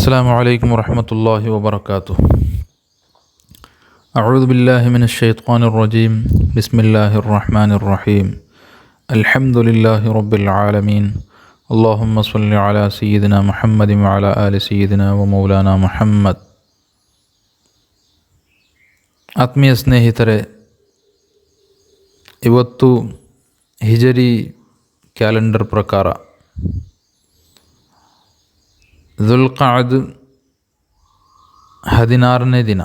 السلام عليكم ورحمة الله وبركاته. أعوذ بالله من الشيطان الرجيم. بسم الله الرحمن الرحيم. الحمد لله رب العالمين. اللهم صل على سيدنا محمد وعلى آل سيدنا ومولانا محمد. ಆತ್ಮೀಯ ಸ್ನೇಹಿತರೆ, ಇವತ್ತು ಹಿಜರಿ ಕ್ಯಾಲೆಂಡರ್ ಪ್ರಕಾರ ದುಲ್ಕಾದ್ 16ನೇ ದಿನ,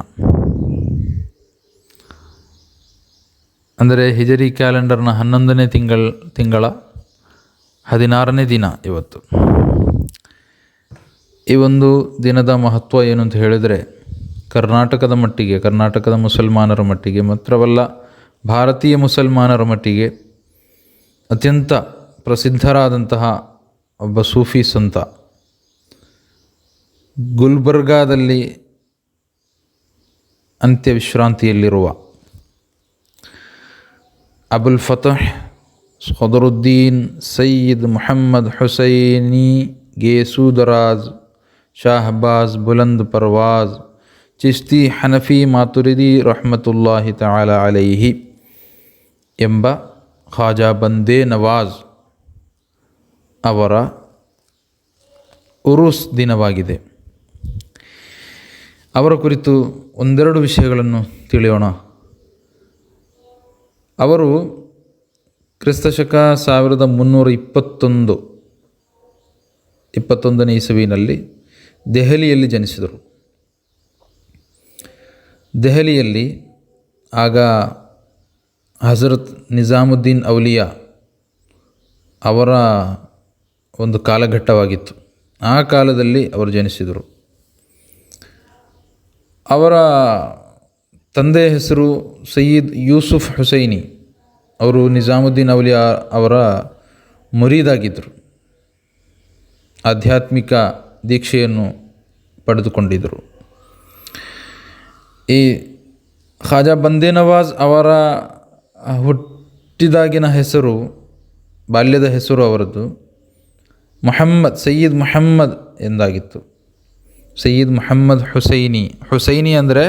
ಅಂದರೆ ಹಿಜರಿ ಕ್ಯಾಲೆಂಡರ್ನ 11ನೇ ತಿಂಗಳ 16ನೇ ದಿನ ಇವತ್ತು. ಈ ಒಂದು ದಿನದ ಮಹತ್ವ ಏನು ಅಂತ ಹೇಳಿದರೆ, ಕರ್ನಾಟಕದ ಮುಸಲ್ಮಾನರ ಮಟ್ಟಿಗೆ ಮಾತ್ರವಲ್ಲ, ಭಾರತೀಯ ಮುಸಲ್ಮಾನರ ಮಟ್ಟಿಗೆ ಅತ್ಯಂತ ಪ್ರಸಿದ್ಧರಾದಂತಹ ಒಬ್ಬ ಸೂಫಿ ಸಂತ, ಗುಲ್ಬರ್ಗಾದಲ್ಲಿ ಅಂತ್ಯವಿಶ್ರಾಂತಿಯಲ್ಲಿರುವ ಅಬುಲ್ ಫತಹ್ ಸದರುದ್ದೀನ್ ಸಯ್ಯದ್ ಮುಹಮ್ಮದ್ ಹುಸೈನಿ ಗೇಸೂದರಾಜ್ ಶಾಹಬಾಜ್ ಬುಲಂದ್ ಪರ್ವಾಜ್ ಚಿಶ್ತಿ ಹನಫಿ ಮಾತುರಿದಿ ರಹಮತುಲ್ಲಾಹಿ ತಆಲಾ ಅಲೈಹಿ ಎಂಬ ಖಾಜಾ ಬಂದೇ ನವಾಜ್ ಅವರ ಉರುಸ್ ದಿನವಾಗಿದೆ. ಅವರ ಕುರಿತು ಒಂದೆರಡು ವಿಷಯಗಳನ್ನು ತಿಳಿಯೋಣ. ಅವರು ಕ್ರಿಸ್ತಶಕ 1321ನೇ ಇಸವಿನಲ್ಲಿ ದೆಹಲಿಯಲ್ಲಿ ಜನಿಸಿದರು. ದೆಹಲಿಯಲ್ಲಿ ಆಗ ಹಜರತ್ ನಿಜಾಮುದ್ದೀನ್ ಔಲಿಯಾ ಅವರ ಒಂದು ಕಾಲಘಟ್ಟವಾಗಿತ್ತು. ಆ ಕಾಲದಲ್ಲಿ ಅವರು ಜನಿಸಿದರು. ಅವರ ತಂದೆಯ ಹೆಸರು ಸಯ್ಯದ್ ಯೂಸುಫ್ ಹುಸೈನಿ. ಅವರು ನಿಜಾಮುದ್ದೀನ್ ಔಲಿಯಾ ಅವರ ಮುರೀದಾಗಿದ್ದರು. ಆಧ್ಯಾತ್ಮಿಕ ದೀಕ್ಷೆಯನ್ನು ಪಡೆದುಕೊಂಡಿದ್ದರು. ಈ ಖಾಜಾ ಬಂದೇ ನವಾಜ್ ಅವರ ಹುಟ್ಟಿದಾಗಿನ ಹೆಸರು, ಬಾಲ್ಯದ ಹೆಸರು ಅವರದ್ದು ಸಯ್ಯದ್ ಮುಹಮ್ಮದ್ ಎಂದಾಗಿತ್ತು. ಸಯ್ಯದ್ ಮುಹಮ್ಮದ್ ಹುಸೈನಿ ಅಂದರೆ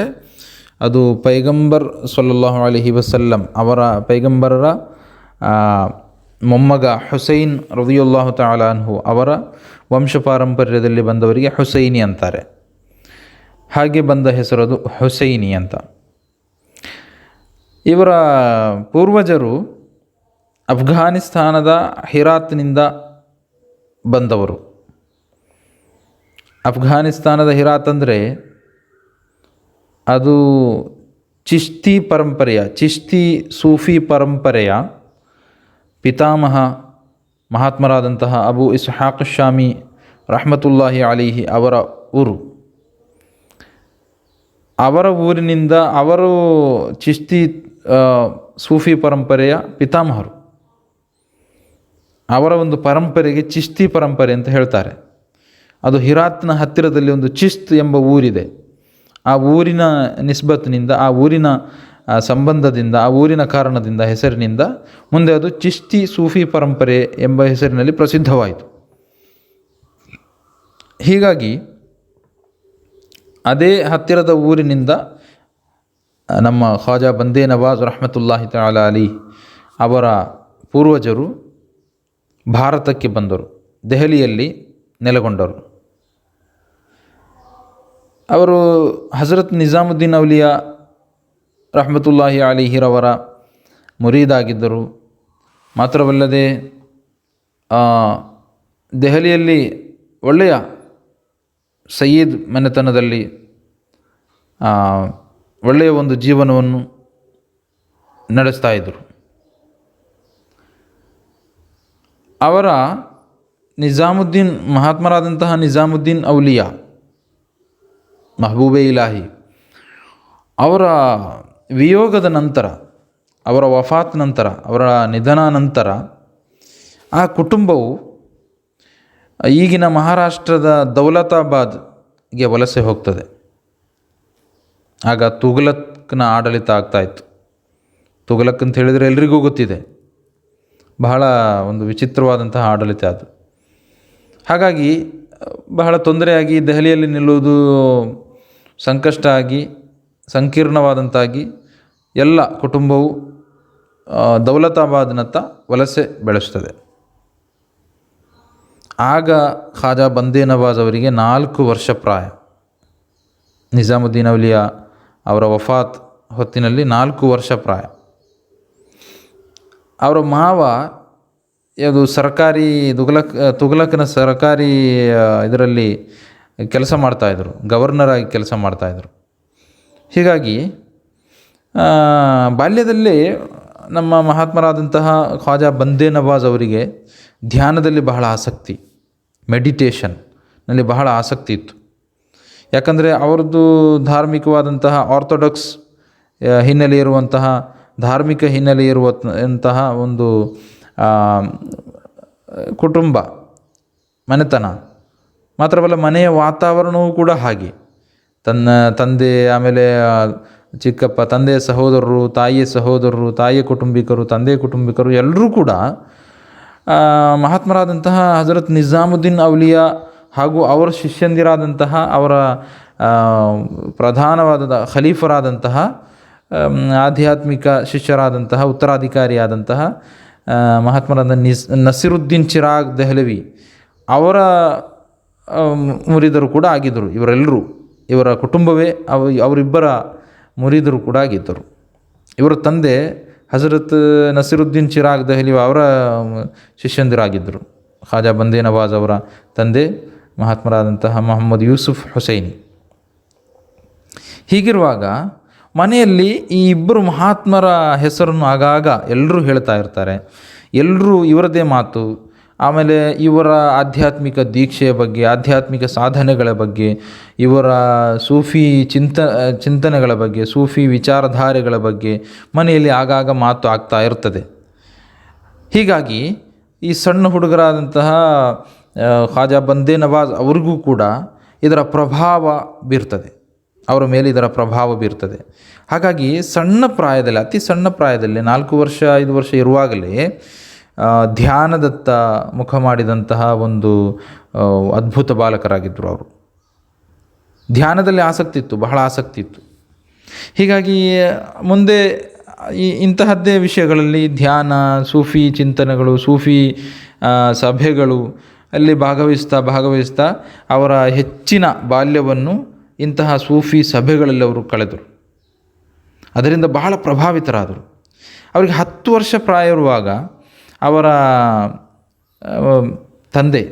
ಅದು ಪೈಗಂಬರ್ ಸಲ್ಲಲ್ಲಾಹು ಅಲೈಹಿ ವಸಲ್ಲಂ ಅವರ ಪೈಗಂಬರರ ಮೊಮ್ಮಗ ಹುಸೈನ್ ರದಿಯಲ್ಲಾಹು ತಆಲಾ ಅನ್ಹು ಅವರ ವಂಶ ಪಾರಂಪರ್ಯದಲ್ಲಿ ಬಂದವರಿಗೆ ಹುಸೈನಿ ಅಂತಾರೆ. ಹಾಗೆ ಬಂದ ಹೆಸರದು ಹುಸೈನಿ ಅಂತ. ಇವರ ಪೂರ್ವಜರು ಅಫ್ಘಾನಿಸ್ತಾನದ ಹಿರಾತ್ನಿಂದ ಬಂದವರು. ಅಫ್ಘಾನಿಸ್ತಾನದ ಹಿರಾತ್ ಅಂದರೆ ಅದು ಚಿಶ್ತಿ ಸೂಫಿ ಪರಂಪರೆಯ ಪಿತಾಮಹ ಮಹಾತ್ಮರಾದಂತಹ ಅಬು ಇಸ್ಹಾಕ್ ಶಾಮಿ ರಹಮತುಲ್ಲಾಹಿ ಅಲೈಹಿ ಅವರ ಊರು. ಅವರ ಊರಿನಿಂದ ಅವರು ಚಿಶ್ತಿ ಸೂಫಿ ಪರಂಪರೆಯ ಪಿತಾಮಹರು. ಅವರ ಒಂದು ಪರಂಪರೆಗೆ ಚಿಶ್ತಿ ಪರಂಪರೆ ಅಂತ ಹೇಳ್ತಾರೆ. ಅದು ಹಿರಾತ್ನ ಹತ್ತಿರದಲ್ಲಿ ಒಂದು ಚಿಶ್ತ್ ಎಂಬ ಊರಿದೆ. ಆ ಊರಿನ ನಿಸ್ಬತ್ನಿಂದ, ಆ ಊರಿನ ಸಂಬಂಧದಿಂದ, ಆ ಊರಿನ ಕಾರಣದಿಂದ, ಹೆಸರಿನಿಂದ ಮುಂದೆ ಅದು ಚಿಶ್ತಿ ಸೂಫಿ ಪರಂಪರೆ ಎಂಬ ಹೆಸರಿನಲ್ಲಿ ಪ್ರಸಿದ್ಧವಾಯಿತು. ಹೀಗಾಗಿ ಅದೇ ಹತ್ತಿರದ ಊರಿನಿಂದ ನಮ್ಮ ಖಾಜಾ ಬಂದೇ ನವಾಜ್ ರಹಮತುಲ್ಲಾಹಿ ತಆಲಾ ಅಲೈಹಿ ಅವರ ಪೂರ್ವಜರು ಭಾರತಕ್ಕೆ ಬಂದರು, ದೆಹಲಿಯಲ್ಲಿ ನೆಲೆಗೊಂಡರು. ಅವರು ಹಜರತ್ ನಿಜಾಮುದ್ದೀನ್ ಔಲಿಯಾ ರಹಮತುಲ್ಲಾಹಿ ಅಲೈಹಿರವರ ಮುರೀದಾಗಿದ್ದರು. ಮಾತ್ರವಲ್ಲದೆ ದೆಹಲಿಯಲ್ಲಿ ಒಳ್ಳೆಯ ಸಯ್ಯದ್ ಮನೆತನದಲ್ಲಿ ಒಳ್ಳೆಯ ಒಂದು ಜೀವನವನ್ನು ನಡೆಸ್ತಾ ಇದ್ದರು. ಅವರ ಮಹಾತ್ಮರಾದಂತಹ ನಿಜಾಮುದ್ದೀನ್ ಔಲಿಯಾ ಮಹಬೂಬೆ ಇಲಾಹಿ ಅವರ ವಿಯೋಗದ ನಂತರ, ಅವರ ವಫಾತ್ ನಂತರ, ಅವರ ನಿಧನ ನಂತರ ಆ ಕುಟುಂಬವು ಈಗಿನ ಮಹಾರಾಷ್ಟ್ರದ ದೌಲತಾಬಾದ್ಗೆ ವಲಸೆ ಹೋಗ್ತದೆ. ಆಗ ತುಘಲಕ್ನ ಆಡಳಿತ ಆಗ್ತಾಯಿತ್ತು. ತುಘಲಕ್ ಅಂತ ಹೇಳಿದರೆ ಎಲ್ರಿಗೂ ಗೊತ್ತಿದೆ, ಬಹಳ ಒಂದು ವಿಚಿತ್ರವಾದಂತಹ ಆಡಳಿತ ಅದು. ಹಾಗಾಗಿ ಬಹಳ ತೊಂದರೆಯಾಗಿ ದೆಹಲಿಯಲ್ಲಿ ನಿಲ್ಲುವುದು ಸಂಕಷ್ಟ ಆಗಿ ಸಂಕೀರ್ಣವಾದಂತಾಗಿ ಎಲ್ಲ ಕುಟುಂಬವು ದೌಲತಾಬಾದ್ನತ್ತ ವಲಸೆ ಬೆಳೆಸ್ತದೆ. ಆಗ ಖಾಜಾ ಬಂದೇ ನವಾಜ್ ಅವರಿಗೆ 4 ವರ್ಷ ಪ್ರಾಯ. ನಿಜಾಮುದ್ದೀನ್ ಔಲಿಯಾ ಅವರ ವಫಾತ್ ಹೊತ್ತಿನಲ್ಲಿ 4 ವರ್ಷ ಪ್ರಾಯ. ಅವರ ಮಾವ ಅದು ಸರ್ಕಾರಿ ತುಘಲಕ್ನ ಸರ್ಕಾರಿ ಇದರಲ್ಲಿ ಕೆಲಸ ಮಾಡ್ತಾಯಿದ್ರು, ಗವರ್ನರ್ ಆಗಿ ಕೆಲಸ ಮಾಡ್ತಾಯಿದ್ರು. ಹೀಗಾಗಿ ಬಾಲ್ಯದಲ್ಲಿ ನಮ್ಮ ಮಹಾತ್ಮರಾದಂತಹ ಖ್ವಾಜಾ ಬಂದೇ ನವಾಜ್ ಅವರಿಗೆ ಧ್ಯಾನದಲ್ಲಿ ಬಹಳ ಆಸಕ್ತಿ, ಮೆಡಿಟೇಷನ್ನಲ್ಲಿ ಬಹಳ ಆಸಕ್ತಿ ಇತ್ತು. ಯಾಕಂದರೆ ಅವರದ್ದು ಧಾರ್ಮಿಕವಾದಂತಹ ಆರ್ಥೋಡಾಕ್ಸ್ ಹಿನ್ನೆಲೆ ಇರುವಂತಹ ಧಾರ್ಮಿಕ ಹಿನ್ನೆಲೆ ಇರುವಂತಹ ಒಂದು ಕುಟುಂಬ, ಮನೆತನ ಮಾತ್ರವಲ್ಲ ಮನೆಯ ವಾತಾವರಣವೂ ಕೂಡ ಹಾಗೆ. ತಂದೆ, ಆಮೇಲೆ ಚಿಕ್ಕಪ್ಪ, ತಂದೆಯ ಸಹೋದರರು, ತಾಯಿಯ ಸಹೋದರರು, ತಾಯಿಯ ಕುಟುಂಬಿಕರು, ತಂದೆಯ ಕುಟುಂಬಿಕರು ಎಲ್ಲರೂ ಕೂಡ ಮಹಾತ್ಮರಾದಂತಹ ಹಜರತ್ ನಿಜಾಮುದ್ದೀನ್ ಔಲಿಯಾ ಹಾಗೂ ಅವರ ಶಿಷ್ಯಂದಿರಾದಂತಹ ಅವರ ಪ್ರಧಾನವಾದ ಖಲೀಫರಾದಂತಹ ಆಧ್ಯಾತ್ಮಿಕ ಶಿಷ್ಯರಾದಂತಹ ಉತ್ತರಾಧಿಕಾರಿಯಾದಂತಹ ಮಹಾತ್ಮರಾದ ನಸೀರುದ್ದೀನ್ ಚಿರಾಗ್ ದೆಹಲವಿ ಅವರ ಮುರಿದರು ಕೂಡ ಆಗಿದ್ದರು. ಇವರೆಲ್ಲರೂ, ಇವರ ಕುಟುಂಬವೇ ಅವರಿಬ್ಬರ ಮುರಿದರು ಕೂಡ ಆಗಿದ್ದರು. ಇವರ ತಂದೆ ಹಜರತ್ ನಸೀರುದ್ದೀನ್ ಚಿರಾಗ್ ದೆಹಲಿ ಅವರ ಶಿಷ್ಯಂದಿರಾಗಿದ್ದರು. ಖಾಜಾ ಬಂದೇ ನವಾಜ್ ಅವರ ತಂದೆ ಮಹಾತ್ಮರಾದಂತಹ ಮೊಹಮ್ಮದ್ ಯೂಸುಫ್ ಹುಸೈನಿ. ಹೀಗಿರುವಾಗ ಮನೆಯಲ್ಲಿ ಈ ಇಬ್ಬರು ಮಹಾತ್ಮರ ಹೆಸರನ್ನು ಆಗಾಗ ಎಲ್ಲರೂ ಹೇಳ್ತಾ ಇರ್ತಾರೆ. ಎಲ್ಲರೂ ಇವರದೇ ಮಾತು, ಆಮೇಲೆ ಇವರ ಆಧ್ಯಾತ್ಮಿಕ ದೀಕ್ಷೆಯ ಬಗ್ಗೆ, ಆಧ್ಯಾತ್ಮಿಕ ಸಾಧನೆಗಳ ಬಗ್ಗೆ, ಇವರ ಸೂಫಿ ಚಿಂತನೆಗಳ ಬಗ್ಗೆ, ಸೂಫಿ ವಿಚಾರಧಾರೆಗಳ ಬಗ್ಗೆ ಮನೆಯಲ್ಲಿ ಆಗಾಗ ಮಾತು ಆಗ್ತಾ ಇರ್ತದೆ. ಹೀಗಾಗಿ ಈ ಸಣ್ಣ ಹುಡುಗರಾದಂತಹ ಖ್ವಾಜಾ ಬಂದೇ ನವಾಜ್ ಅವ್ರಿಗೂ ಕೂಡ ಇದರ ಪ್ರಭಾವ ಬೀರ್ತದೆ, ಅವರ ಮೇಲೆ ಇದರ ಪ್ರಭಾವ ಬೀರ್ತದೆ. ಹಾಗಾಗಿ ಸಣ್ಣ ಪ್ರಾಯದಲ್ಲಿ, ಅತಿ ಸಣ್ಣ ಪ್ರಾಯದಲ್ಲಿ 4 ವರ್ಷ 5 ವರ್ಷ ಇರುವಾಗಲೇ ಧ್ಯಾನದತ್ತ ಮುಖ ಮಾಡಿದಂತಹ ಒಂದು ಅದ್ಭುತ ಬಾಲಕರಾಗಿದ್ದರು. ಅವರು ಧ್ಯಾನದಲ್ಲಿ ಆಸಕ್ತಿ ಇತ್ತು, ಬಹಳ ಆಸಕ್ತಿ ಇತ್ತು. ಹೀಗಾಗಿ ಮುಂದೆ ಇಂತಹದ್ದೇ ವಿಷಯಗಳಲ್ಲಿ ಧ್ಯಾನ, ಸೂಫಿ ಚಿಂತನೆಗಳು, ಸೂಫಿ ಸಭೆಗಳು ಅಲ್ಲಿ ಭಾಗವಹಿಸ್ತಾ ಅವರ ಹೆಚ್ಚಿನ ಬಾಲ್ಯವನ್ನು ಇಂತಹ ಸೂಫಿ ಸಭೆಗಳಲ್ಲಿ ಅವರು ಕಳೆದರು. ಅದರಿಂದ ಬಹಳ ಪ್ರಭಾವಿತರಾದರು. ಅವರಿಗೆ 10 ವರ್ಷ ಪ್ರಾಯ ಇರುವಾಗ ಅವರ ತಂದೆ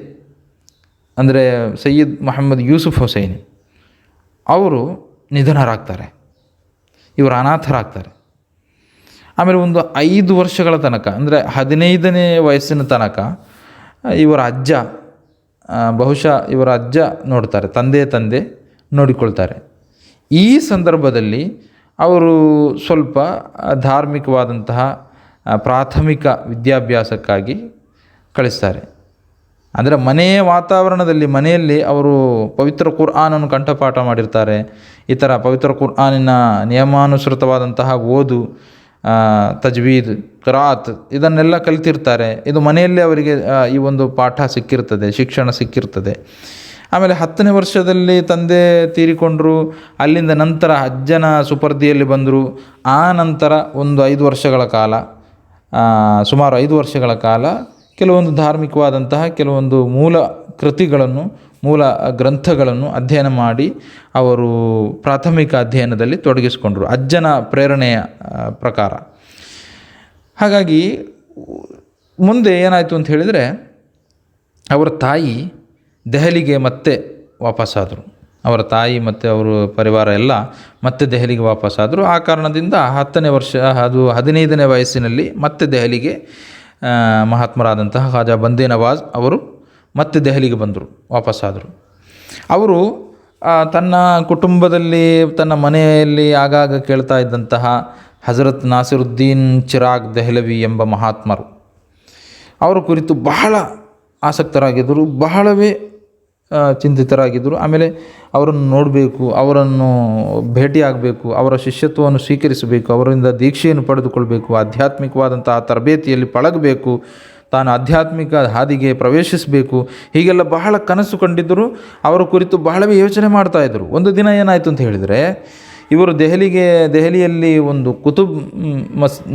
ಅಂದರೆ ಸಯ್ಯದ್ ಮೊಹಮ್ಮದ್ ಯೂಸುಫ್ ಹುಸೈನಿ ಅವರು ನಿಧನರಾಗ್ತಾರೆ, ಇವರು ಅನಾಥರಾಗ್ತಾರೆ. ಆಮೇಲೆ ಒಂದು 5 ವರ್ಷಗಳ ತನಕ, ಅಂದರೆ 15ನೇ ವಯಸ್ಸಿನ ತನಕ ಇವರ ಅಜ್ಜ, ಬಹುಶಃ ಇವರ ಅಜ್ಜ ನೋಡ್ತಾರೆ, ತಂದೆ ನೋಡಿಕೊಳ್ತಾರೆ. ಈ ಸಂದರ್ಭದಲ್ಲಿ ಅವರು ಸ್ವಲ್ಪ ಧಾರ್ಮಿಕವಾದಂತಹ ಪ್ರಾಥಮಿಕ ವಿದ್ಯಾಭ್ಯಾಸಕ್ಕಾಗಿ ಕಳಿಸ್ತಾರೆ. ಅಂದರೆ ಮನೆಯ ವಾತಾವರಣದಲ್ಲಿ, ಮನೆಯಲ್ಲಿ ಅವರು ಪವಿತ್ರ ಕುರ್ಆನನ್ನು ಕಂಠಪಾಠ ಮಾಡಿರ್ತಾರೆ. ಈ ಥರ ಪವಿತ್ರ ಕುರ್ಆನಿನ ನಿಯಮಾನುಸೃತವಾದಂತಹ ಓದು, ತಜ್ವೀದ್, ಕಿರಾತ್ ಇದನ್ನೆಲ್ಲ ಕಲಿತಿರ್ತಾರೆ. ಇದು ಮನೆಯಲ್ಲೇ ಅವರಿಗೆ ಈ ಒಂದು ಪಾಠ ಸಿಕ್ಕಿರ್ತದೆ, ಶಿಕ್ಷಣ ಸಿಕ್ಕಿರ್ತದೆ. ಆಮೇಲೆ 10ನೇ ವರ್ಷದಲ್ಲಿ ತಂದೆ ತೀರಿಕೊಂಡರು. ಅಲ್ಲಿಂದ ನಂತರ ಅಜ್ಜನ ಸುಪರ್ದಿಯಲ್ಲಿ ಬಂದರು. ಆ ನಂತರ ಒಂದು 5 ವರ್ಷಗಳ ಕಾಲ, ಸುಮಾರು 5 ವರ್ಷಗಳ ಕಾಲ ಕೆಲವೊಂದು ಧಾರ್ಮಿಕವಾದಂತಹ ಕೆಲವೊಂದು ಮೂಲ ಕೃತಿಗಳನ್ನು, ಮೂಲ ಗ್ರಂಥಗಳನ್ನು ಅಧ್ಯಯನ ಮಾಡಿ ಅವರು ಪ್ರಾಥಮಿಕ ಅಧ್ಯಯನದಲ್ಲಿ ತೊಡಗಿಸಿಕೊಂಡರು, ಅಜ್ಜನ ಪ್ರೇರಣೆಯ ಪ್ರಕಾರ. ಹಾಗಾಗಿ ಮುಂದೆ ಏನಾಯಿತು ಅಂತ ಹೇಳಿದರೆ, ಅವರ ತಾಯಿ ದೆಹಲಿಗೆ ಮತ್ತೆ ವಾಪಸ್ಸಾದರು. ಅವರ ತಾಯಿ ಮತ್ತು ಅವರ ಪರಿವಾರ ಎಲ್ಲ ಮತ್ತೆ ದೆಹಲಿಗೆ ವಾಪಸ್ಸಾದರು. ಆ ಕಾರಣದಿಂದ 10ನೇ ವರ್ಷ, ಅದು 15ನೇ ವಯಸ್ಸಿನಲ್ಲಿ ಮತ್ತೆ ದೆಹಲಿಗೆ ಮಹಾತ್ಮರಾದಂತಹ ಖಾಜಾ ಬಂದೇ ನವಾಜ್ ಅವರು ಮತ್ತೆ ದೆಹಲಿಗೆ ಬಂದರು, ವಾಪಸ್ಸಾದರು. ಅವರು ತನ್ನ ಕುಟುಂಬದಲ್ಲಿ, ತನ್ನ ಮನೆಯಲ್ಲಿ ಆಗಾಗ ಕೇಳ್ತಾ ಇದ್ದಂತಹ ಹಜರತ್ ನಾಸಿರುದ್ದೀನ್ ಚಿರಾಗ್ ದೆಹಲವಿ ಎಂಬ ಮಹಾತ್ಮರು, ಅವರ ಕುರಿತು ಬಹಳ ಆಸಕ್ತರಾಗಿದ್ದರು, ಬಹಳವೇ ಚಿಂತಿತರಾಗಿದ್ದರು. ಆಮೇಲೆ ಅವರನ್ನು ನೋಡಬೇಕು, ಅವರನ್ನು ಭೇಟಿಯಾಗಬೇಕು, ಅವರ ಶಿಷ್ಯತ್ವವನ್ನು ಸ್ವೀಕರಿಸಬೇಕು, ಅವರಿಂದ ದೀಕ್ಷೆಯನ್ನು ಪಡೆದುಕೊಳ್ಬೇಕು, ಆಧ್ಯಾತ್ಮಿಕವಾದಂಥ ತರಬೇತಿಯಲ್ಲಿ ಪಳಗಬೇಕು, ತಾನು ಆಧ್ಯಾತ್ಮಿಕ ಹಾದಿಗೆ ಪ್ರವೇಶಿಸಬೇಕು, ಹೀಗೆಲ್ಲ ಬಹಳ ಕನಸು ಕಂಡಿದ್ದರು. ಅವರ ಕುರಿತು ಬಹಳವೇ ಯೋಚನೆ ಮಾಡ್ತಾಯಿದ್ರು. ಒಂದು ದಿನ ಏನಾಯಿತು ಅಂತ ಹೇಳಿದರೆ, ಇವರು ದೆಹಲಿಯಲ್ಲಿ ಒಂದು ಕುತುಬ್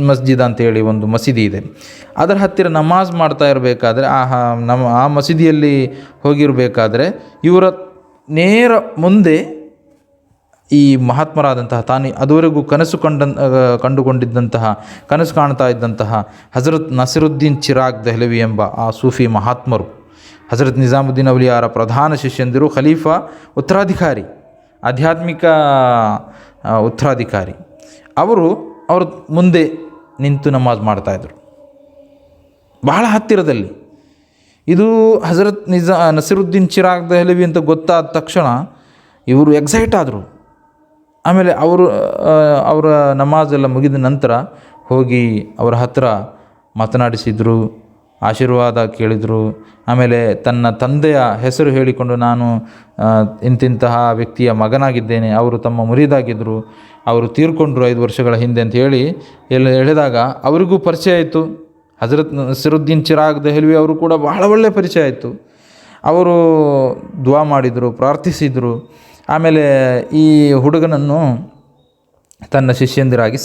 ಮಸ್ಜಿದ್ ಅಂತೇಳಿ ಒಂದು ಮಸೀದಿ ಇದೆ. ಅದರ ಹತ್ತಿರ ನಮಾಜ್ ಮಾಡ್ತಾ ಇರಬೇಕಾದ್ರೆ ಆ ಮಸೀದಿಯಲ್ಲಿ ಹೋಗಿರಬೇಕಾದ್ರೆ ಇವರ ನೇರ ಮುಂದೆ ಈ ಮಹಾತ್ಮರಾದಂತಹ, ತಾನು ಅದುವರೆಗೂ ಕಂಡುಕೊಂಡಿದ್ದಂತಹ, ಕನಸು ಕಾಣ್ತಾ ಇದ್ದಂತಹ ಹಜರತ್ ನಸಿರುದ್ದೀನ್ ಚಿರಾಗ್ ದೆಹ್ಲವಿ ಎಂಬ ಆ ಸೂಫಿ ಮಹಾತ್ಮರು, ಹಜರತ್ ನಿಜಾಮುದ್ದೀನ್ ಔಲಿಯಾರ ಪ್ರಧಾನ ಶಿಷ್ಯಂದಿರು, ಖಲೀಫಾ, ಉತ್ತರಾಧಿಕಾರಿ, ಆಧ್ಯಾತ್ಮಿಕ ಉತ್ತರಾಧಿಕಾರಿ, ಅವ್ರ ಮುಂದೆ ನಿಂತು ನಮಾಜ್ ಮಾಡ್ತಾಯಿದ್ರು ಬಹಳ ಹತ್ತಿರದಲ್ಲಿ. ಇದು ಹಜರತ್ ನಸಿರುದ್ದೀನ್ ಚಿರಾಗ್ ದೆಹ್ಲವಿ ಅಂತ ಗೊತ್ತಾದ ತಕ್ಷಣ ಇವರು ಎಕ್ಸೈಟ್ ಆದರು. ಆಮೇಲೆ ಅವರ ನಮಾಜ್ ಎಲ್ಲ ಮುಗಿದ ನಂತರ ಹೋಗಿ ಅವರ ಹತ್ರ ಮಾತನಾಡಿಸಿದರು, ಆಶೀರ್ವಾದ ಕೇಳಿದರು. ಆಮೇಲೆ ತನ್ನ ತಂದೆಯ ಹೆಸರು ಹೇಳಿಕೊಂಡು, ನಾನು ಇಂತಿಂತಹ ವ್ಯಕ್ತಿಯ ಮಗನಾಗಿದ್ದೇನೆ, ಅವರು ತಮ್ಮ ಮುರಿದಾಗಿದ್ದರು, ಅವರು ತೀರ್ಕೊಂಡ್ರು 5 ವರ್ಷಗಳ ಹಿಂದೆ ಅಂತ ಹೇಳಿದಾಗ ಅವರಿಗೂ ಪರಿಚಯ ಆಯಿತು. ಹಜರತ್ ನಸಿರುದ್ದೀನ್ ಚಿರಾಗ್ ದೆಹ್ಲವಿ ಅವರು ಕೂಡ ಬಹಳ ಒಳ್ಳೆಯ ಪರಿಚಯ ಆಯಿತು. ಅವರು ದುವಾ ಮಾಡಿದರು, ಪ್ರಾರ್ಥಿಸಿದರು. ಆಮೇಲೆ ಈ ಹುಡುಗನನ್ನು ತನ್ನ ಶಿಷ್ಯಂದಿರಾಗಿ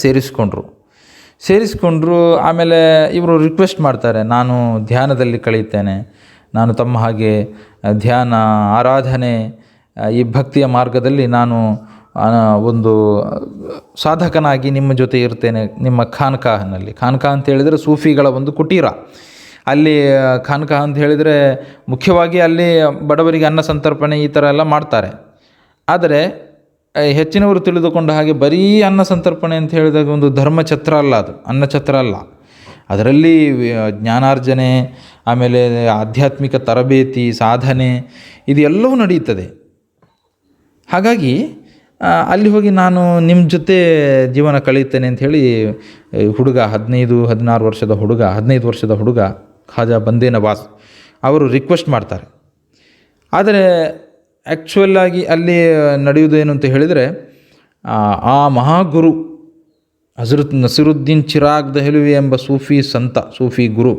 ಸೇರಿಸ್ಕೊಂಡ್ರು. ಆಮೇಲೆ ಇವರು ರಿಕ್ವೆಸ್ಟ್ ಮಾಡ್ತಾರೆ, ನಾನು ಧ್ಯಾನದಲ್ಲಿ ಕಳೀತೇನೆ, ನಾನು ತಮ್ಮ ಹಾಗೆ ಧ್ಯಾನ, ಆರಾಧನೆ, ಈ ಭಕ್ತಿಯ ಮಾರ್ಗದಲ್ಲಿ ನಾನು ಒಂದು ಸಾಧಕನಾಗಿ ನಿಮ್ಮ ಜೊತೆ ಇರ್ತೇನೆ. ನಿಮ್ಮ ಖಾನ್ಕಾಹ್ನಲ್ಲಿ, ಖಾನ್ಕಾಹ್ ಅಂತ ಹೇಳಿದರೆ ಸೂಫಿಗಳ ಒಂದು ಕುಟೀರ. ಅಲ್ಲಿ ಖಾನ್ಕಾಹ್ ಅಂತ ಹೇಳಿದರೆ ಮುಖ್ಯವಾಗಿ ಅಲ್ಲಿ ಬಡವರಿಗೆ ಅನ್ನ ಸಂತರ್ಪಣೆ ಈ ಥರ ಎಲ್ಲ ಮಾಡ್ತಾರೆ. ಆದರೆ ಹೆಚ್ಚಿನವರು ತಿಳಿದುಕೊಂಡ ಹಾಗೆ ಬರೀ ಅನ್ನ ಸಂತರ್ಪಣೆ ಅಂತ ಹೇಳಿದಾಗ ಒಂದು ಧರ್ಮಛತ್ರ ಅಲ್ಲ, ಅದು ಅನ್ನಛತ್ರ ಅಲ್ಲ. ಅದರಲ್ಲಿ ಜ್ಞಾನಾರ್ಜನೆ, ಆಮೇಲೆ ಆಧ್ಯಾತ್ಮಿಕ ತರಬೇತಿ, ಸಾಧನೆ, ಇದು ಎಲ್ಲವೂ ನಡೆಯುತ್ತದೆ. ಹಾಗಾಗಿ ಅಲ್ಲಿ ಹೋಗಿ ನಾನು ನಿಮ್ಮ ಜೊತೆ ಜೀವನ ಕಳೀತೇನೆ ಅಂಥೇಳಿ ಹುಡುಗ 15 ವರ್ಷದ ಹುಡುಗ ಖಾಜಾ ಬಂದೇ ನವಾಜ್ ಅವರು ರಿಕ್ವೆಸ್ಟ್ ಮಾಡ್ತಾರೆ. ಆದರೆ ಆ್ಯಕ್ಚುಯಲ್ಲಾಗಿ ಅಲ್ಲಿ ನಡೆಯುವುದೇನು ಅಂತ ಹೇಳಿದರೆ, ಆ ಮಹಾಗುರು ಹಜರತ್ ನಸಿರುದ್ದೀನ್ ಚಿರಾಗ್ ದೆಹ್ಲವಿ ಎಂಬ ಸೂಫಿ ಗುರು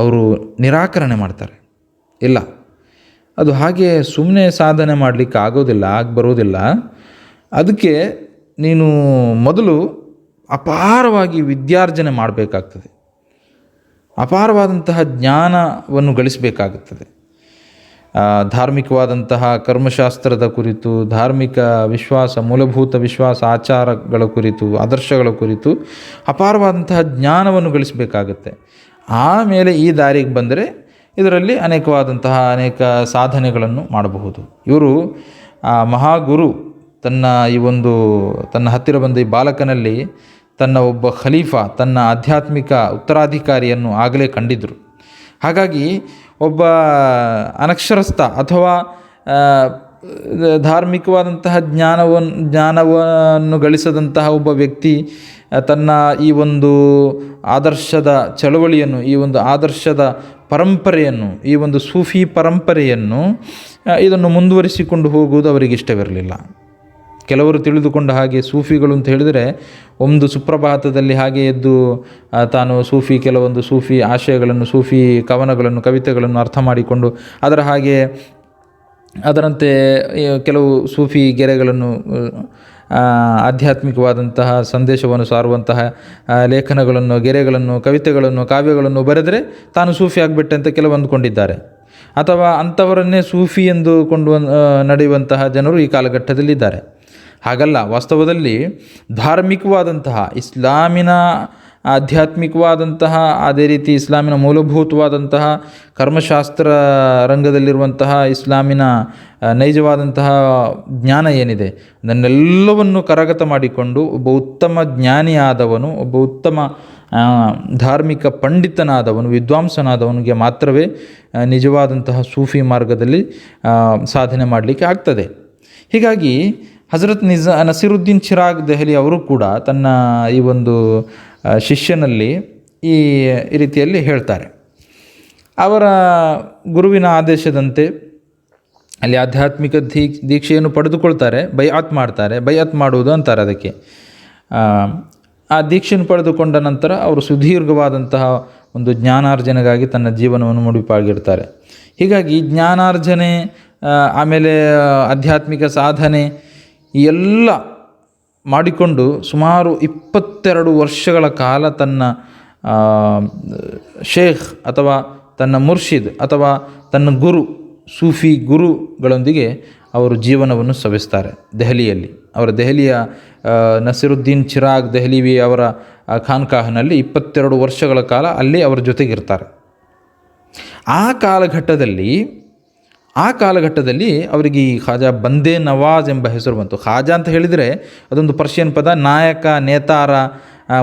ಅವರು ನಿರಾಕರಣೆ ಮಾಡ್ತಾರೆ. ಇಲ್ಲ, ಅದು ಹಾಗೆ ಸುಮ್ಮನೆ ಸಾಧನೆ ಮಾಡಲಿಕ್ಕೆ ಬರೋದಿಲ್ಲ. ಅದಕ್ಕೆ ನೀನು ಮೊದಲು ಅಪಾರವಾಗಿ ವಿದ್ಯಾರ್ಜನೆ ಮಾಡಬೇಕಾಗ್ತದೆ, ಅಪಾರವಾದಂತಹ ಜ್ಞಾನವನ್ನು ಗಳಿಸಬೇಕಾಗುತ್ತದೆ. ಧಾರ್ಮಿಕವಾದಂತಹ ಕರ್ಮಶಾಸ್ತ್ರದ ಕುರಿತು, ಧಾರ್ಮಿಕ ವಿಶ್ವಾಸ, ಮೂಲಭೂತ ವಿಶ್ವಾಸ, ಆಚಾರಗಳ ಕುರಿತು, ಆದರ್ಶಗಳ ಕುರಿತು ಅಪಾರವಾದಂತಹ ಜ್ಞಾನವನ್ನು ಗಳಿಸಬೇಕಾಗುತ್ತೆ. ಆಮೇಲೆ ಈ ದಾರಿಗೆ ಬಂದರೆ ಇದರಲ್ಲಿ ಅನೇಕ ಸಾಧನೆಗಳನ್ನು ಮಾಡಬಹುದು. ಇವರು ಮಹಾಗುರು ತನ್ನ ಹತ್ತಿರ ಬಂದ ಈ ಬಾಲಕನಲ್ಲಿ ತನ್ನ ಒಬ್ಬ ಖಲೀಫಾ, ತನ್ನ ಆಧ್ಯಾತ್ಮಿಕ ಉತ್ತರಾಧಿಕಾರಿಯನ್ನು ಆಗಲೇ ಕಂಡಿದ್ದರು. ಹಾಗಾಗಿ ಒಬ್ಬ ಅನಕ್ಷರಸ್ಥ ಅಥವಾ ಧಾರ್ಮಿಕವಾದಂತಹ ಜ್ಞಾನವನ್ನು ಗಳಿಸದಂತಹ ಒಬ್ಬ ವ್ಯಕ್ತಿ ತನ್ನ ಈ ಒಂದು ಆದರ್ಶದ ಚಳವಳಿಯನ್ನು, ಈ ಒಂದು ಆದರ್ಶದ ಪರಂಪರೆಯನ್ನು, ಈ ಒಂದು ಸೂಫಿ ಪರಂಪರೆಯನ್ನು ಇದನ್ನು ಮುಂದುವರಿಸಿಕೊಂಡು ಹೋಗುವುದು ಅವರಿಗೆ ಇಷ್ಟವಿರಲಿಲ್ಲ. ಕೆಲವರು ತಿಳಿದುಕೊಂಡ ಹಾಗೆ ಸೂಫಿಗಳು ಅಂತ ಹೇಳಿದರೆ ಒಂದು ಸುಪ್ರಭಾತದಲ್ಲಿ ಹಾಗೆ ಎದ್ದು ತಾನು ಕೆಲವೊಂದು ಸೂಫಿ ಆಶಯಗಳನ್ನು, ಸೂಫಿ ಕವನಗಳನ್ನು, ಕವಿತೆಗಳನ್ನು ಅರ್ಥ ಮಾಡಿಕೊಂಡು ಅದರಂತೆ ಕೆಲವು ಸೂಫಿ ಗೆರೆಗಳನ್ನು, ಆಧ್ಯಾತ್ಮಿಕವಾದಂತಹ ಸಂದೇಶವನ್ನು ಸಾರುವಂತಹ ಲೇಖನಗಳನ್ನು, ಗೆರೆಗಳನ್ನು, ಕವಿತೆಗಳನ್ನು, ಕಾವ್ಯಗಳನ್ನು ಬರೆದರೆ ತಾನು ಸೂಫಿ ಆಗಿಬಿಟ್ಟೆ ಅಂತ ಕೆಲವು ಅಂದುಕೊಂಡಿದ್ದಾರೆ. ಅಥವಾ ಅಂಥವರನ್ನೇ ಸೂಫಿ ಎಂದು ನಡೆಯುವಂತಹ ಜನರು ಈ ಕಾಲಘಟ್ಟದಲ್ಲಿದ್ದಾರೆ. ಹಾಗಲ್ಲ, ವಾಸ್ತವದಲ್ಲಿ ಧಾರ್ಮಿಕವಾದಂತಹ ಇಸ್ಲಾಮಿನ, ಆಧ್ಯಾತ್ಮಿಕವಾದಂತಹ, ಅದೇ ರೀತಿ ಇಸ್ಲಾಮಿನ ಮೂಲಭೂತವಾದಂತಹ ಕರ್ಮಶಾಸ್ತ್ರ ರಂಗದಲ್ಲಿರುವಂತಹ ಇಸ್ಲಾಮಿನ ನೈಜವಾದಂತಹ ಜ್ಞಾನ ಏನಿದೆ ಅದನ್ನೆಲ್ಲವನ್ನು ಕರಗತ ಮಾಡಿಕೊಂಡು ಒಬ್ಬ ಉತ್ತಮ ಜ್ಞಾನಿಯಾದವನು, ಒಬ್ಬ ಉತ್ತಮ ಧಾರ್ಮಿಕ ಪಂಡಿತನಾದವನು, ವಿದ್ವಾಂಸನಾದವನಿಗೆ ಮಾತ್ರವೇ ನಿಜವಾದಂತಹ ಸೂಫಿ ಮಾರ್ಗದಲ್ಲಿ ಸಾಧನೆ ಮಾಡಲಿಕ್ಕೆ ಆಗ್ತದೆ. ಹೀಗಾಗಿ ಹಜರತ್ ನಸಿರುದ್ದೀನ್ ಚಿರಾಗ್ ದೆಹಲಿ ಅವರು ಕೂಡ ತನ್ನ ಈ ಒಂದು ಶಿಷ್ಯನಲ್ಲಿ ಈ ರೀತಿಯಲ್ಲಿ ಹೇಳ್ತಾರೆ. ಅವರ ಗುರುವಿನ ಆದೇಶದಂತೆ ಅಲ್ಲಿ ಆಧ್ಯಾತ್ಮಿಕ ದೀಕ್ಷೆಯನ್ನು ಪಡೆದುಕೊಳ್ತಾರೆ, ಬೈಅತ್ ಮಾಡ್ತಾರೆ. ಬೈಅತ್ ಮಾಡುವುದು ಅಂತಾರೆ ಅದಕ್ಕೆ. ಆ ದೀಕ್ಷೆಯನ್ನು ಪಡೆದುಕೊಂಡ ನಂತರ ಅವರು ಸುದೀರ್ಘವಾದಂತಹ ಒಂದು ಜ್ಞಾನಾರ್ಜನೆಗಾಗಿ ತನ್ನ ಜೀವನವನ್ನು ಮುಡಿಪಾಗಿರ್ತಾರೆ. ಹೀಗಾಗಿ ಜ್ಞಾನಾರ್ಜನೆ, ಆಮೇಲೆ ಆಧ್ಯಾತ್ಮಿಕ ಸಾಧನೆ ಎಲ್ಲ ಮಾಡಿಕೊಂಡು ಸುಮಾರು 22 ವರ್ಷಗಳ ಕಾಲ ತನ್ನ ಶೇಖ್ ಅಥವಾ ತನ್ನ ಮುರ್ಷಿದ್ ಅಥವಾ ತನ್ನ ಗುರು, ಸೂಫಿ ಗುರುಗಳೊಂದಿಗೆ ಅವರು ಜೀವನವನ್ನು ಸವಿಸ್ತಾರೆ ದೆಹಲಿಯಲ್ಲಿ. ಅವರ ದೆಹಲಿಯ ನಸಿರುದ್ದೀನ್ ಚಿರಾಗ್ ದೆಹಲಿವಿ ಅವರ ಖಾನ್ಕಾಹ್ನಲ್ಲಿ 22 ವರ್ಷಗಳ ಕಾಲ ಅಲ್ಲಿ ಅವರ ಜೊತೆಗಿರ್ತಾರೆ. ಆ ಕಾಲಘಟ್ಟದಲ್ಲಿ ಅವರಿಗೆ ಈ ಖಾಜಾ ಬಂದೇ ನವಾಜ್ ಎಂಬ ಹೆಸರು ಬಂತು. ಖಾಜಾ ಅಂತ ಹೇಳಿದರೆ ಅದೊಂದು ಪರ್ಷಿಯನ್ ಪದ, ನಾಯಕ, ನೇತಾರ,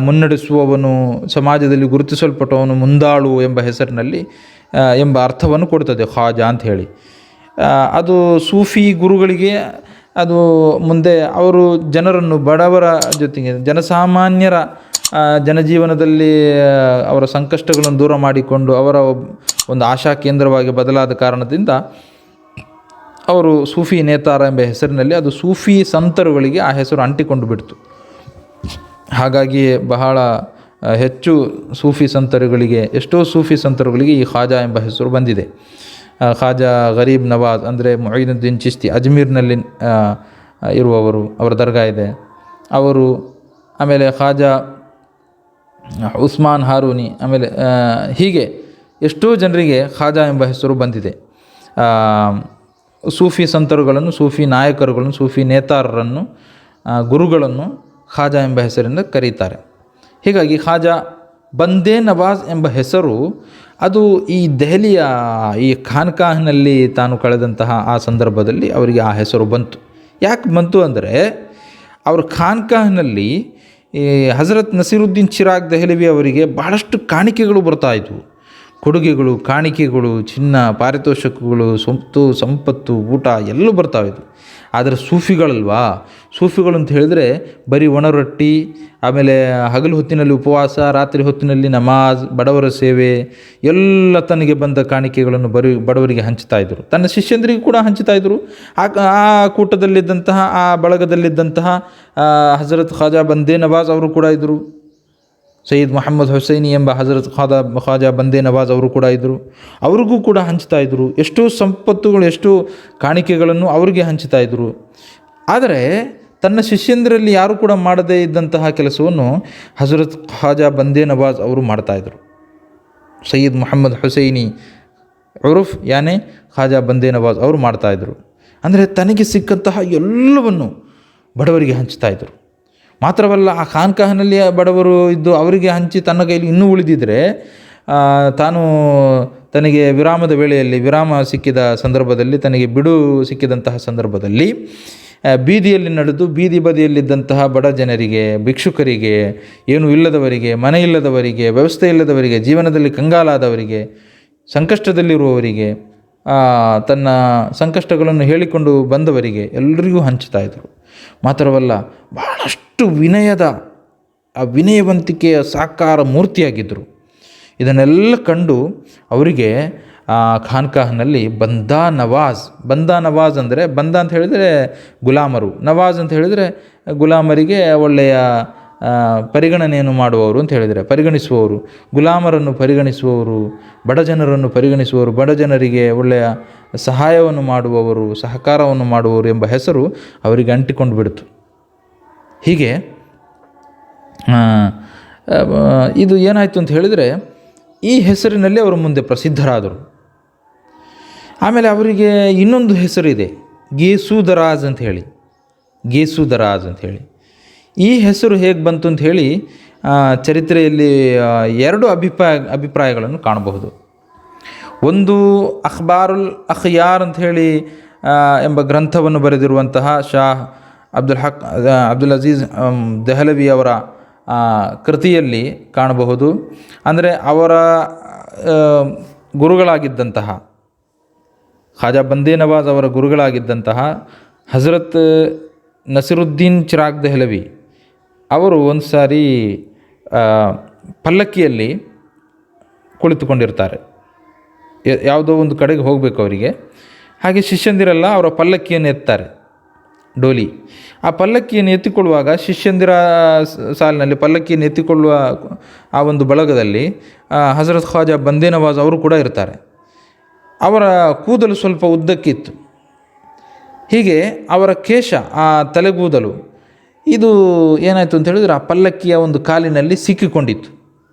ಮುನ್ನಡೆಸುವವನು, ಸಮಾಜದಲ್ಲಿ ಗುರುತಿಸಲ್ಪಟ್ಟವನು, ಮುಂದಾಳು ಎಂಬ ಹೆಸರಿನಲ್ಲಿ ಎಂಬ ಅರ್ಥವನ್ನು ಕೊಡ್ತದೆ ಖಾಜಾ ಅಂತ ಹೇಳಿ. ಅದು ಸೂಫಿ ಗುರುಗಳಿಗೆ ಅದು ಮುಂದೆ ಅವರು ಜನರನ್ನು, ಬಡವರ ಜೊತೆಗೆ ಜನಸಾಮಾನ್ಯರ ಜನಜೀವನದಲ್ಲಿ ಅವರ ಸಂಕಷ್ಟಗಳನ್ನು ದೂರ ಮಾಡಿಕೊಂಡು ಅವರ ಒಂದು ಆಶಾ ಕೇಂದ್ರವಾಗಿ ಬದಲಾದ ಕಾರಣದಿಂದ ಅವರು ಸೂಫಿ ನೇತಾರ ಎಂಬ ಹೆಸರಿನಲ್ಲಿ ಅದು ಸೂಫಿ ಸಂತರುಗಳಿಗೆ ಆ ಹೆಸರು ಅಂಟಿಕೊಂಡು ಬಿಡ್ತು. ಹಾಗಾಗಿ ಬಹಳ ಹೆಚ್ಚು ಎಷ್ಟೋ ಸೂಫಿ ಸಂತರುಗಳಿಗೆ ಈ ಖಾಜಾ ಎಂಬ ಹೆಸರು ಬಂದಿದೆ. ಖಾಜಾ ಗರೀಬ್ ನವಾಜ್ ಅಂದರೆ ಮೊಯಿನುದ್ದೀನ್ ಚಿಶ್ತಿ, ಅಜ್ಮೀರ್ನಲ್ಲಿ ಇರುವವರು, ಅವರ ದರ್ಗಾ ಇದೆ ಅವರು. ಆಮೇಲೆ ಖಾಜಾ ಉಸ್ಮಾನ್ ಹಾರೂನಿ, ಆಮೇಲೆ ಹೀಗೆ ಎಷ್ಟೋ ಜನರಿಗೆ ಖಾಜಾ ಎಂಬ ಹೆಸರು ಬಂದಿದೆ. ಸೂಫಿ ಸಂತರುಗಳನ್ನು, ಸೂಫಿ ನಾಯಕರುಗಳನ್ನು, ಸೂಫಿ ನೇತಾರರನ್ನು, ಗುರುಗಳನ್ನು ಖಾಜಾ ಎಂಬ ಹೆಸರಿಂದ ಕರೀತಾರೆ. ಹೀಗಾಗಿ ಖಾಜಾ ಬಂದೇ ನವಾಜ್ ಎಂಬ ಹೆಸರು ಅದು ಈ ದೆಹಲಿಯ ಈ ಖಾನ್ಕಾಹ್ನಲ್ಲಿ ತಾನು ಕಳೆದಂತಹ ಆ ಸಂದರ್ಭದಲ್ಲಿ ಅವರಿಗೆ ಆ ಹೆಸರು ಬಂತು. ಯಾಕೆ ಬಂತು ಅಂದರೆ ಅವ್ರ ಖಾನ್ಕಾಹ್ನಲ್ಲಿ ಈ ಹಜರತ್ ನಸೀರುದ್ದೀನ್ ಚಿರಾಗ್ ದೆಹಲಿವಿ ಅವರಿಗೆ ಬಹಳಷ್ಟು ಕಾಣಿಕೆಗಳು ಬರ್ತಾಯಿದ್ವು. ಕೊಡುಗೆಗಳು, ಕಾಣಿಕೆಗಳು, ಚಿನ್ನ, ಪಾರಿತೋಷಕಗಳು, ಸಂಪತ್ತು, ಊಟ ಎಲ್ಲೂ ಬರ್ತಾಯಿದ್ವು. ಆದರೆ ಸೂಫಿಗಳು ಅಂತ ಹೇಳಿದರೆ ಬರೀ ಒಣರೊಟ್ಟಿ, ಆಮೇಲೆ ಹಗಲು ಹೊತ್ತಿನಲ್ಲಿ ಉಪವಾಸ, ರಾತ್ರಿ ಹೊತ್ತಿನಲ್ಲಿ ನಮಾಜ್, ಬಡವರ ಸೇವೆ ಎಲ್ಲ ತನಗೆ ಬಂದ ಕಾಣಿಕೆಗಳನ್ನು ಬಡವರಿಗೆ ಹಂಚ್ತಾಯಿದ್ರು. ತನ್ನ ಶಿಷ್ಯಂದ್ರಿಗೂ ಕೂಡ ಹಂಚ್ತಾಯಿದ್ರು. ಆ ಕೂಟದಲ್ಲಿದ್ದಂತಹ, ಆ ಬಳಗದಲ್ಲಿದ್ದಂತಹ ಹಜರತ್ ಖಾಜಾ ಬಂದೇ ನವಾಜ್ ಅವರು ಕೂಡ ಇದ್ದರು. ಸೈಯದ್ ಮೊಹಮ್ಮದ್ ಹುಸೈನಿ ಎಂಬ ಹಜರತ್ ಖಾಜಾ ಬಂದೇ ನವಾಜ್ ಅವರು ಕೂಡ ಇದ್ದರು. ಅವ್ರಿಗೂ ಕೂಡ ಹಂಚ್ತಾಯಿದ್ರು. ಎಷ್ಟೋ ಸಂಪತ್ತುಗಳು, ಎಷ್ಟೋ ಕಾಣಿಕೆಗಳನ್ನು ಅವರಿಗೆ ಹಂಚ್ತಾಯಿದ್ರು. ಆದರೆ ತನ್ನ ಶಿಷ್ಯಂದರಲ್ಲಿ ಯಾರು ಕೂಡ ಮಾಡದೇ ಇದ್ದಂತಹ ಕೆಲಸವನ್ನು ಹಜರತ್ ಖಾಜಾ ಬಂದೇ ನವಾಜ್ ಅವರು ಮಾಡ್ತಾಯಿದ್ರು. ಸೈಯದ್ ಮೊಹಮ್ಮದ್ ಹುಸೈನಿ ಉರುಫ್ ಯಾನೆ ಖಾಜಾ ಬಂದೇ ನವಾಜ್ ಅವರು ಮಾಡ್ತಾಯಿದ್ರು. ಅಂದರೆ ತನಗೆ ಸಿಕ್ಕಂತಹ ಎಲ್ಲವನ್ನು ಬಡವರಿಗೆ ಹಂಚ್ತಾಯಿದ್ರು. ಮಾತ್ರವಲ್ಲ, ಆ ಖಾನ್ಕಾಹ್ನಲ್ಲಿ ಬಡವರು ಇದ್ದು ಅವರಿಗೆ ಹಂಚಿ ತನ್ನ ಕೈಲಿ ಇನ್ನೂ ಉಳಿದಿದ್ದರೆ ತಾನು ತನಗೆ ವಿರಾಮದ ವೇಳೆಯಲ್ಲಿ, ವಿರಾಮ ಸಿಕ್ಕಿದ ಸಂದರ್ಭದಲ್ಲಿ, ತನಗೆ ಬಿಡು ಸಿಕ್ಕಿದಂತಹ ಸಂದರ್ಭದಲ್ಲಿ ಬೀದಿಯಲ್ಲಿ ನಡೆದು ಬೀದಿ ಬದಿಯಲ್ಲಿದ್ದಂತಹ ಬಡ ಜನರಿಗೆ, ಭಿಕ್ಷುಕರಿಗೆ, ಏನೂ ಇಲ್ಲದವರಿಗೆ, ಮನೆ ಇಲ್ಲದವರಿಗೆ, ವ್ಯವಸ್ಥೆ ಇಲ್ಲದವರಿಗೆ, ಜೀವನದಲ್ಲಿ ಕಂಗಾಲಾದವರಿಗೆ, ಸಂಕಷ್ಟದಲ್ಲಿರುವವರಿಗೆ, ತನ್ನ ಸಂಕಷ್ಟಗಳನ್ನು ಹೇಳಿಕೊಂಡು ಬಂದವರಿಗೆ ಎಲ್ಲರಿಗೂ ಹಂಚ್ತಾಯಿದ್ರು. ಮಾತ್ರವಲ್ಲ, ಬಹಳಷ್ಟು ವಿನಯವಂತಿಕೆಯ ಸಾಕಾರ ಮೂರ್ತಿಯಾಗಿದ್ದರು. ಇದನ್ನೆಲ್ಲ ಕಂಡು ಅವರಿಗೆ ಖಾನ್ಕಾಹ್ನಲ್ಲಿ ಬಂದಾ ನವಾಜ್ ಅಂದರೆ, ಬಂದ ಅಂತ ಹೇಳಿದರೆ ಗುಲಾಮರು, ನವಾಜ್ ಅಂತ ಹೇಳಿದರೆ ಗುಲಾಮರಿಗೆ ಒಳ್ಳೆಯ ಪರಿಗಣನೆಯನ್ನು ಮಾಡುವವರು ಅಂತ ಹೇಳಿದರೆ, ಪರಿಗಣಿಸುವವರು, ಗುಲಾಮರನ್ನು ಪರಿಗಣಿಸುವವರು, ಬಡ ಜನರನ್ನು ಪರಿಗಣಿಸುವವರು, ಬಡ ಜನರಿಗೆ ಒಳ್ಳೆಯ ಸಹಾಯವನ್ನು ಮಾಡುವವರು, ಸಹಕಾರವನ್ನು ಮಾಡುವವರು ಎಂಬ ಹೆಸರು ಅವರಿಗೆ ಅಂಟಿಕೊಂಡು ಬಿಡ್ತು. ಹೀಗೆ ಇದು ಏನಾಯಿತು ಅಂತ ಹೇಳಿದರೆ, ಈ ಹೆಸರಿನಲ್ಲಿ ಅವರು ಮುಂದೆ ಪ್ರಸಿದ್ಧರಾದರು. ಆಮೇಲೆ ಅವರಿಗೆ ಇನ್ನೊಂದು ಹೆಸರಿದೆ, ಗೇಸುದರಾಜ್ ಅಂತ ಹೇಳಿ. ಈ ಹೆಸರು ಹೇಗೆ ಬಂತು ಅಂತ ಹೇಳಿ ಚರಿತ್ರೆಯಲ್ಲಿ ಎರಡು ಅಭಿಪ್ರಾಯಗಳನ್ನು ಕಾಣಬಹುದು. ಒಂದು ಅಖ್ಬಾರುಲ್ ಅಖ್ಯಾರ್ ಅಂತ ಹೇಳಿ ಎಂಬ ಗ್ರಂಥವನ್ನು ಬರೆದಿರುವಂತಹ ಶಾಹ್ ಅಬ್ದುಲ್ ಅಜೀಜ್ ದೆಹಲವಿ ಅವರ ಕೃತಿಯಲ್ಲಿ ಕಾಣಬಹುದು. ಅಂದರೆ ಅವರ ಗುರುಗಳಾಗಿದ್ದಂತಹ, ಖಾಜಾ ಬಂದೇ ನವಾಜ್ ಅವರ ಗುರುಗಳಾಗಿದ್ದಂತಹ ಹಜರತ್ ನಸಿರುದ್ದೀನ್ ಚಿರಾಗ್ ದೆಹಲವಿ ಅವರು ಒಂದು ಸಾರಿ ಪಲ್ಲಕ್ಕಿಯಲ್ಲಿ ಕುಳಿತುಕೊಂಡಿರ್ತಾರೆ. ಯಾವುದೋ ಒಂದು ಕಡೆಗೆ ಹೋಗಬೇಕು ಅವರಿಗೆ. ಹಾಗೆ ಶಿಷ್ಯಂದಿರೆಲ್ಲ ಅವರ ಪಲ್ಲಕ್ಕಿಯನ್ನು ಎತ್ತಾರೆ. ಡೋಲಿ. ಆ ಪಲ್ಲಕ್ಕಿಯನ್ನು ಎತ್ತಿಕೊಳ್ಳುವಾಗ ಶಿಷ್ಯಂದಿರ ಸಾಲಿನಲ್ಲಿ ಪಲ್ಲಕ್ಕಿಯನ್ನು ಎತ್ತಿಕೊಳ್ಳುವ ಆ ಒಂದು ಬಳಗದಲ್ಲಿ ಹಜರತ್ ಖ್ವಾಜಾ ಬಂದೇ ನವಾಜ್ ಅವರು ಕೂಡ ಇರ್ತಾರೆ. ಅವರ ಕೂದಲು ಸ್ವಲ್ಪ ಉದ್ದಕ್ಕಿತ್ತು. ಹೀಗೆ ಅವರ ಕೇಶ, ಆ ತಲೆಗೂದಲು ಇದು ಏನಾಯಿತು ಅಂತ ಹೇಳಿದ್ರೆ ಆ ಪಲ್ಲಕ್ಕಿಯ ಒಂದು ಕಾಲಿನಲ್ಲಿ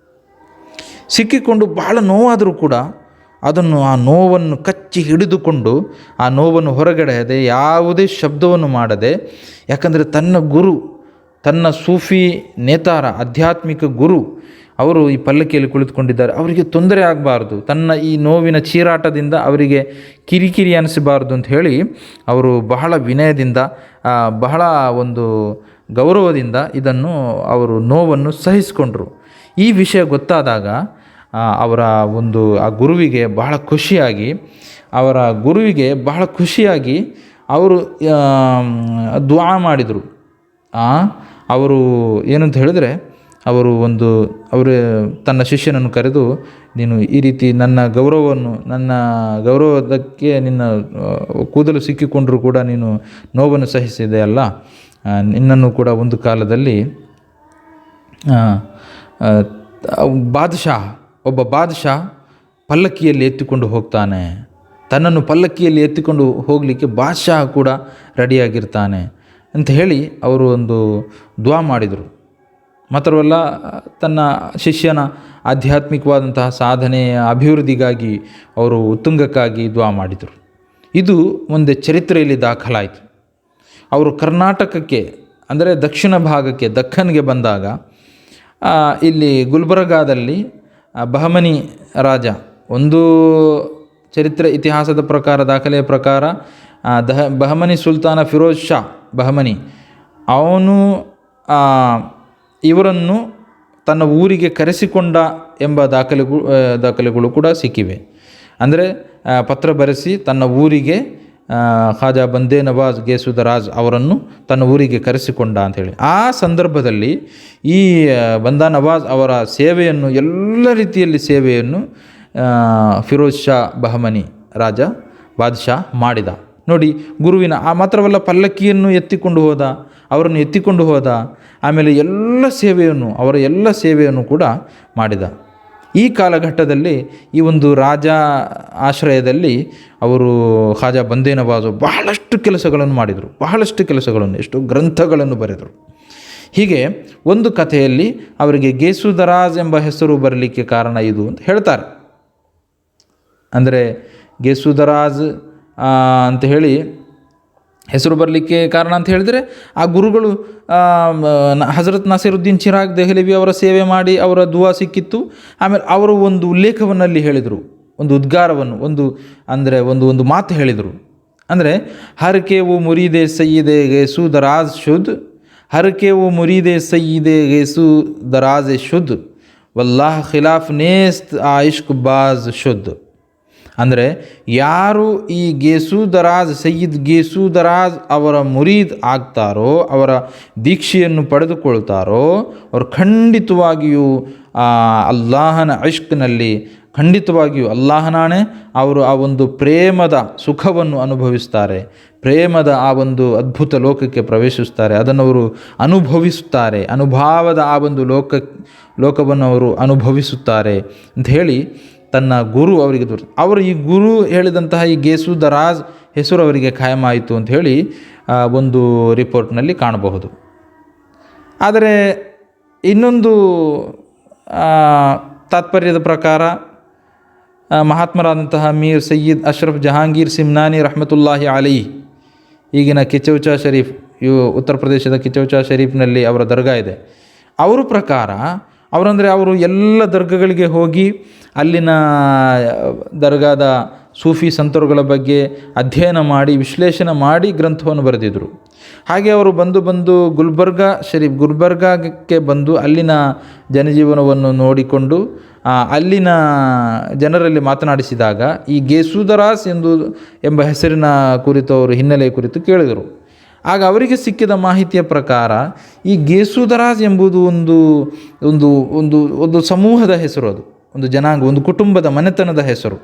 ಸಿಕ್ಕಿಕೊಂಡು ಬಹಳ ನೋವಾದರೂ ಕೂಡ ಅದನ್ನು, ಆ ನೋವನ್ನು ಕಚ್ಚಿ ಹಿಡಿದುಕೊಂಡು ಆ ನೋವನ್ನು ಹೊರಗಡೆಯದೆ ಯಾವುದೇ ಶಬ್ದವನ್ನು ಮಾಡದೆ, ಯಾಕಂದರೆ ತನ್ನ ಗುರು, ತನ್ನ ಸೂಫಿ ನೇತಾರ, ಆಧ್ಯಾತ್ಮಿಕ ಗುರು ಅವರು ಈ ಪಲ್ಲಕ್ಕಿಯಲ್ಲಿ ಕುಳಿತುಕೊಂಡಿದ್ದಾರೆ, ಅವರಿಗೆ ತೊಂದರೆ ಆಗಬಾರ್ದು, ತನ್ನ ಈ ನೋವಿನ ಚೀರಾಟದಿಂದ ಅವರಿಗೆ ಕಿರಿಕಿರಿ ಅನಿಸಬಾರ್ದು ಅಂತ ಹೇಳಿ ಅವರು ಬಹಳ ವಿನಯದಿಂದ, ಬಹಳ ಒಂದು ಗೌರವದಿಂದ ಇದನ್ನು ಅವರು ನೋವನ್ನು ಸಹಿಸಿಕೊಂಡರು. ಈ ವಿಷಯ ಗೊತ್ತಾದಾಗ ಅವರ ಒಂದು ಆ ಗುರುವಿಗೆ ಬಹಳ ಖುಷಿಯಾಗಿ ಅವರು ದುಆ ಮಾಡಿದರು. ಅವರು ಏನಂತ ಹೇಳಿದ್ರೆ, ಅವರು ತನ್ನ ಶಿಷ್ಯನನ್ನು ಕರೆದು, ನೀನು ಈ ರೀತಿ ನನ್ನ ಗೌರವದಕ್ಕೆ ನಿನ್ನ ಕೂದಲು ಸಿಕ್ಕಿಕೊಂಡರೂ ಕೂಡ ನೀನು ನೋವನ್ನು ಸಹಿಸಿದೆ ಅಲ್ಲ, ನಿನ್ನನ್ನು ಕೂಡ ಒಂದು ಕಾಲದಲ್ಲಿ ಒಬ್ಬ ಬಾದಶಾ ಪಲ್ಲಕ್ಕಿಯಲ್ಲಿ ಎತ್ತಿಕೊಂಡು ಹೋಗ್ತಾನೆ, ತನ್ನನ್ನು ಪಲ್ಲಕ್ಕಿಯಲ್ಲಿ ಎತ್ತಿಕೊಂಡು ಹೋಗಲಿಕ್ಕೆ ಬಾದಶಾ ಕೂಡ ರೆಡಿಯಾಗಿರ್ತಾನೆ ಅಂತ ಹೇಳಿ ಅವರು ಒಂದು ದುಆ ಮಾಡಿದರು. ಮಾತ್ರವಲ್ಲ, ತನ್ನ ಶಿಷ್ಯನ ಆಧ್ಯಾತ್ಮಿಕವಾದಂತಹ ಸಾಧನೆಯ ಅಭಿವೃದ್ಧಿಗಾಗಿ ಅವರು ಉತ್ತುಂಗಕ್ಕಾಗಿ ದುಆ ಮಾಡಿದರು. ಇದು ಮುಂದೆ ಚರಿತ್ರೆಯಲ್ಲಿ ದಾಖಲಾಯಿತು. ಅವರು ಕರ್ನಾಟಕಕ್ಕೆ, ಅಂದರೆ ದಕ್ಷಿಣ ಭಾಗಕ್ಕೆ, ದಖ್ಖನ್ಗೆ ಬಂದಾಗ ಇಲ್ಲಿ ಗುಲ್ಬರ್ಗಾದಲ್ಲಿ ಬಹಮನಿ ರಾಜ, ಒಂದು ಚರಿತ್ರೆ ಇತಿಹಾಸದ ಪ್ರಕಾರ, ದಾಖಲೆಯ ಪ್ರಕಾರ ಬಹಮನಿ ಸುಲ್ತಾನ ಫಿರೋಜ್ ಶಾ ಬಹಮನಿ ಅವನು ಇವರನ್ನು ತನ್ನ ಊರಿಗೆ ಕರೆಸಿಕೊಂಡ ಎಂಬ ದಾಖಲೆಗಳು ಕೂಡ ಸಿಕ್ಕಿವೆ. ಅಂದರೆ ಪತ್ರ ಬರೆಸಿ ತನ್ನ ಊರಿಗೆ ಖ್ವಾಜಾ ಬಂದೇ ನವಾಜ್ ಗೇಸುದರಾಜ್ ಅವರನ್ನು ತನ್ನ ಊರಿಗೆ ಕರೆಸಿಕೊಂಡ ಅಂಥೇಳಿ. ಆ ಸಂದರ್ಭದಲ್ಲಿ ಈ ಬಂದಾ ನವಾಜ್ ಅವರ ಸೇವೆಯನ್ನು, ಎಲ್ಲ ರೀತಿಯಲ್ಲಿ ಸೇವೆಯನ್ನು ಫಿರೋಜ್ ಶಾ ಬಹಮನಿ ರಾಜ ಬಾದ್ಶಾ ಮಾಡಿದ. ನೋಡಿ, ಗುರುವಿನ ಮಾತ್ರವಲ್ಲ, ಪಲ್ಲಕ್ಕಿಯನ್ನು ಅವರನ್ನು ಎತ್ತಿಕೊಂಡು ಹೋದ, ಆಮೇಲೆ ಅವರ ಎಲ್ಲ ಸೇವೆಯನ್ನು ಕೂಡ ಮಾಡಿದ. ಈ ಕಾಲಘಟ್ಟದಲ್ಲಿ ಈ ಒಂದು ರಾಜ ಆಶ್ರಯದಲ್ಲಿ ಅವರು ಖ್ವಾಜಾ ಬಂದೇ ನವಾಜ್ ಬಹಳಷ್ಟು ಕೆಲಸಗಳನ್ನು ಎಷ್ಟೋ ಗ್ರಂಥಗಳನ್ನು ಬರೆದರು. ಹೀಗೆ ಒಂದು ಕಥೆಯಲ್ಲಿ ಅವರಿಗೆ ಗೇಸುದರಾಜ್ ಎಂಬ ಹೆಸರು ಬರಲಿಕ್ಕೆ ಕಾರಣ ಇದು ಅಂತ ಹೇಳ್ತಾರೆ. ಅಂದರೆ ಗೇಸುದರಾಜ್ ಅಂತ ಹೇಳಿ ಹೆಸರು ಬರಲಿಕ್ಕೆ ಕಾರಣ ಅಂತ ಹೇಳಿದರೆ, ಆ ಗುರುಗಳು ಹಜರತ್ ನಾಸಿರುದ್ದೀನ್ ಚಿರಾಗ್ ದೆಹಲಿವಿ ಅವರ ಸೇವೆ ಮಾಡಿ ಅವರ ದುವಾ ಸಿಕ್ಕಿತ್ತು. ಆಮೇಲೆ ಅವರು ಒಂದು ಉಲ್ಲೇಖವನ್ನಲ್ಲಿ ಹೇಳಿದರು, ಒಂದು ಉದ್ಗಾರವನ್ನು, ಒಂದು ಮಾತು ಹೇಳಿದರು. ಅಂದರೆ ಹರ್ ಕೆ ವೋ ಮುರೀದೆ ಸಯ್ಯಿದೆ ಗೇಸು ದರಾಜ್ ಶುದ್, ಹರ್ ಕೆ ವೋ ಮುರೀದೆ ಸಯ್ಯಿದೆ ಗೇಸು ದರಾಜ್ ಶುದ್, ವಲ್ಲಾಹ್ ಖಿಲಾಫ್ ನೇಸ್ತ್ ಆಯಿಷ್ಕ್ ಬಾಜ್ ಶುದ್. ಅಂದರೆ ಯಾರು ಈ ಸಯ್ಯಿದ್ ಗೇಸುದರಾಜ್ ಅವರ ಮುರೀದ್ ಆಗ್ತಾರೋ, ಅವರ ದೀಕ್ಷೆಯನ್ನು ಪಡೆದುಕೊಳ್ತಾರೋ, ಅವರು ಖಂಡಿತವಾಗಿಯೂ ಅಲ್ಲಾಹನ ಇಷ್ಕ್ನಲ್ಲಿ, ಖಂಡಿತವಾಗಿಯೂ ಅಲ್ಲಾಹನಾಣೆ ಅವರು ಆ ಒಂದು ಪ್ರೇಮದ ಸುಖವನ್ನು ಅನುಭವಿಸ್ತಾರೆ, ಪ್ರೇಮದ ಆ ಒಂದು ಅದ್ಭುತ ಲೋಕಕ್ಕೆ ಪ್ರವೇಶಿಸ್ತಾರೆ, ಅದನ್ನು ಅವರು ಅನುಭವಿಸುತ್ತಾರೆ, ಅನುಭವದ ಆ ಒಂದು ಲೋಕವನ್ನು ಅವರು ಅನುಭವಿಸುತ್ತಾರೆ ಅಂತ ಹೇಳಿ ತನ್ನ ಗುರು ಅವರಿಗೆ ಅವರು ಈ ಗುರು ಹೇಳಿದಂತಹ ಈ ಗೇಸುದರಾಜ್ ಹೆಸರು ಅವರಿಗೆ ಖಾಯಮಾಯಿತು ಅಂತ ಹೇಳಿ ಒಂದು ರಿಪೋರ್ಟ್ನಲ್ಲಿ ಕಾಣಬಹುದು. ಆದರೆ ಇನ್ನೊಂದು ತಾತ್ಪರ್ಯದ ಪ್ರಕಾರ ಮಹಾತ್ಮರಾದಂತಹ ಮೀರ್ ಸಯ್ಯದ್ ಅಶ್ರಫ್ ಜಹಾಂಗೀರ್ ಸಿಮ್ನಾನಿ ರಹಮತುಲ್ಲಾಹಿ ಅಲೈ, ಈಗಿನ ಕಿಚೌಚಾ ಶರೀಫ್, ಉತ್ತರ ಪ್ರದೇಶದ ಕಿಚೌಚಾ ಶರೀಫ್ನಲ್ಲಿ ಅವರ ದರ್ಗಾ ಇದೆ. ಅವರ ಪ್ರಕಾರ ಅವರು ಎಲ್ಲ ದರ್ಗಾಗಳಿಗೆ ಹೋಗಿ ಅಲ್ಲಿನ ದರ್ಗಾದ ಸೂಫಿ ಸಂತರುಗಳ ಬಗ್ಗೆ ಅಧ್ಯಯನ ಮಾಡಿ, ವಿಶ್ಲೇಷಣೆ ಮಾಡಿ ಗ್ರಂಥವನ್ನು ಬರೆದಿದ್ದರು. ಹಾಗೆ ಅವರು ಬಂದು ಗುಲ್ಬರ್ಗಾಕ್ಕೆ ಬಂದು ಅಲ್ಲಿನ ಜನಜೀವನವನ್ನು ನೋಡಿಕೊಂಡು ಅಲ್ಲಿನ ಜನರಲ್ಲಿ ಮಾತನಾಡಿಸಿದಾಗ ಈ ಗೇಸುದರಾಜ್ ಎಂಬ ಹೆಸರಿನ ಕುರಿತು ಅವರು ಹಿನ್ನೆಲೆಯ ಕುರಿತು ಕೇಳಿದರು. ಆಗ ಅವರಿಗೆ ಸಿಕ್ಕಿದ ಮಾಹಿತಿಯ ಪ್ರಕಾರ ಈ ಗೇಸುದರಾಜ್ ಎಂಬುದು ಒಂದು ಸಮೂಹದ ಹೆಸರು, ಅದು ಒಂದು ಜನಾಂಗ, ಒಂದು ಕುಟುಂಬದ ಮನೆತನದ ಹೆಸರು.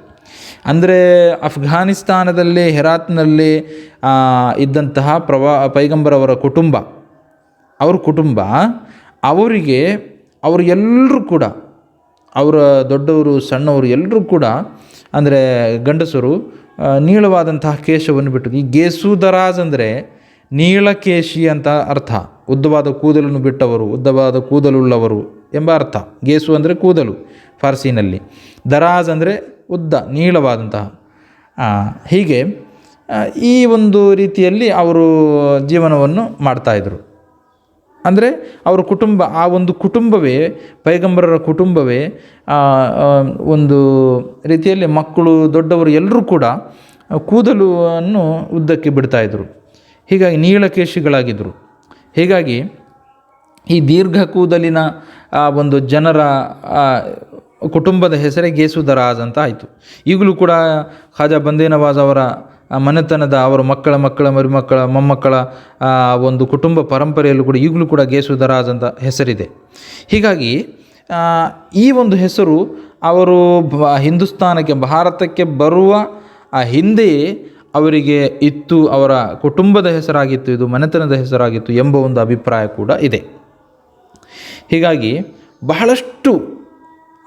ಅಂದರೆ ಅಫ್ಘಾನಿಸ್ತಾನದಲ್ಲಿ ಹೆರಾತ್ನಲ್ಲಿ ಇದ್ದಂತಹ ಪೈಗಂಬರ್ ಅವರ ಕುಟುಂಬ, ಅವರಿಗೆ ಅವರು ಎಲ್ಲರೂ ಕೂಡ, ಅವರ ದೊಡ್ಡವರು ಸಣ್ಣವರು ಎಲ್ಲರೂ ಕೂಡ, ಅಂದರೆ ಗಂಡಸರು ನೀಳವಾದಂತಹ ಕೇಶವನ್ನು ಬಿಟ್ಟು, ಈ ಗೇಸು ದರಾಜ್ ಅಂದರೆ ನೀಳಕೇಶಿ ಅಂತ ಅರ್ಥ, ಉದ್ದವಾದ ಕೂದಲನ್ನು ಬಿಟ್ಟವರು, ಉದ್ದವಾದ ಕೂದಲುಳ್ಳವರು ಎಂಬ ಅರ್ಥ. ಗೇಸು ಅಂದರೆ ಕೂದಲು ಫಾರ್ಸಿನಲ್ಲಿ, ದರಾಜ್ ಅಂದರೆ ಉದ್ದ, ನೀಳವಾದಂತಹ. ಹೀಗೆ ಈ ಒಂದು ರೀತಿಯಲ್ಲಿ ಅವರು ಜೀವನವನ್ನು ಮಾಡ್ತಾಯಿದ್ರು. ಅಂದರೆ ಅವರ ಕುಟುಂಬ, ಆ ಒಂದು ಕುಟುಂಬವೇ, ಪೈಗಂಬರರ ಕುಟುಂಬವೇ ಒಂದು ರೀತಿಯಲ್ಲಿ ಮಕ್ಕಳು ದೊಡ್ಡವರು ಎಲ್ಲರೂ ಕೂಡ ಕೂದಲನ್ನು ಉದ್ದಕ್ಕೆ ಬಿಡ್ತಾಯಿದ್ರು. ಹೀಗಾಗಿ ನೀಳಕೇಶಿಗಳಾಗಿದ್ದರು. ಹೀಗಾಗಿ ಈ ದೀರ್ಘ ಕೂದಲಿನ ಒಂದು ಜನರ ಕುಟುಂಬದ ಹೆಸರೇ ಗೇಸು ದರಾಜ್ ಅಂತ ಆಯಿತು. ಈಗಲೂ ಕೂಡ ಖಾಜಾ ಬಂದೇ ನವಾಜ್ ಅವರ ಮನೆತನದ, ಅವರ ಮಕ್ಕಳ ಮರಿಮಕ್ಕಳ ಮೊಮ್ಮಕ್ಕಳ ಒಂದು ಕುಟುಂಬ ಪರಂಪರೆಯಲ್ಲೂ ಕೂಡ ಈಗಲೂ ಕೂಡ ಗೇಸು ದರಾಜ್ ಅಂತ ಹೆಸರಿದೆ. ಹೀಗಾಗಿ ಈ ಒಂದು ಹೆಸರು ಅವರು ಹಿಂದೂಸ್ತಾನಕ್ಕೆ, ಭಾರತಕ್ಕೆ ಬರುವ ಹಿಂದೆಯೇ ಅವರಿಗೆ ಇತ್ತು, ಅವರ ಕುಟುಂಬದ ಹೆಸರಾಗಿತ್ತು, ಇದು ಮನೆತನದ ಹೆಸರಾಗಿತ್ತು ಎಂಬ ಒಂದು ಅಭಿಪ್ರಾಯ ಕೂಡ ಇದೆ. ಹೀಗಾಗಿ ಬಹಳಷ್ಟು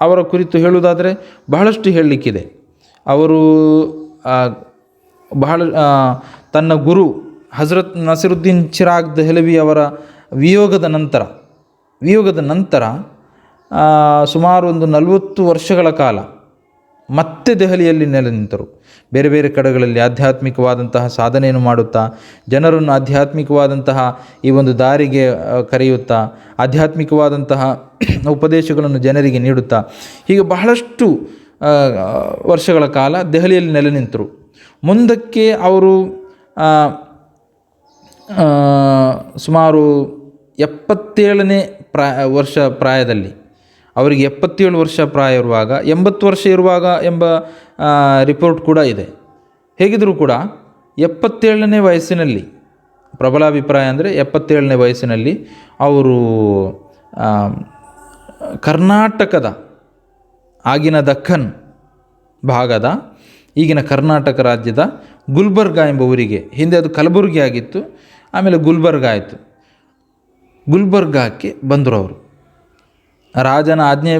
ಅವರ ಕುರಿತು ಹೇಳುವುದಾದರೆ ಬಹಳಷ್ಟು ಹೇಳಲಿಕ್ಕಿದೆ. ಅವರು ತನ್ನ ಗುರು ಹಜರತ್ ನಸಿರುದ್ದೀನ್ ಚಿರಾಗ್ ದೆಹಲವಿ ಅವರ ವಿಯೋಗದ ನಂತರ ಸುಮಾರು ಒಂದು 40 ವರ್ಷಗಳ ಕಾಲ ಮತ್ತೆ ದೆಹಲಿಯಲ್ಲಿ ನೆಲೆ ನಿಂತರು. ಬೇರೆ ಬೇರೆ ಕಡೆಗಳಲ್ಲಿ ಆಧ್ಯಾತ್ಮಿಕವಾದಂತಹ ಸಾಧನೆಯನ್ನು ಮಾಡುತ್ತಾ, ಜನರನ್ನು ಆಧ್ಯಾತ್ಮಿಕವಾದಂತಹ ಈ ಒಂದು ದಾರಿಗೆ ಕರೆಯುತ್ತಾ, ಆಧ್ಯಾತ್ಮಿಕವಾದಂತಹ ಉಪದೇಶಗಳನ್ನು ಜನರಿಗೆ ನೀಡುತ್ತಾ, ಹೀಗೆ ಬಹಳಷ್ಟು ವರ್ಷಗಳ ಕಾಲ ದೆಹಲಿಯಲ್ಲಿ ನೆಲೆ ನಿಂತರು. ಮುಂದಕ್ಕೆ ಅವರು ಸುಮಾರು 77ನೇ ವರ್ಷ ಪ್ರಾಯದಲ್ಲಿ, ಅವರಿಗೆ 77 ವರ್ಷ ಪ್ರಾಯ ಇರುವಾಗ, 80 ವರ್ಷ ಇರುವಾಗ ಎಂಬ ರಿಪೋರ್ಟ್ ಕೂಡ ಇದೆ. ಹೇಗಿದ್ದರೂ ಕೂಡ 77ನೇ ವಯಸ್ಸಿನಲ್ಲಿ, ಪ್ರಬಲಾಭಿಪ್ರಾಯ ಅಂದರೆ 77ನೇ ವಯಸ್ಸಿನಲ್ಲಿ ಅವರು ಕರ್ನಾಟಕದ, ಆಗಿನ ದಕ್ಕನ್ ಭಾಗದ, ಈಗಿನ ಕರ್ನಾಟಕ ರಾಜ್ಯದ ಗುಲ್ಬರ್ಗ ಎಂಬ ಊರಿಗೆ, ಹಿಂದೆ ಅದು ಕಲಬುರಗಿ ಆಗಿತ್ತು, ಆಮೇಲೆ ಗುಲ್ಬರ್ಗ ಆಯಿತು, ಗುಲ್ಬರ್ಗಕ್ಕೆ ಬಂದರು. ಅವರು ರಾಜನ ಆಜ್ಞೆ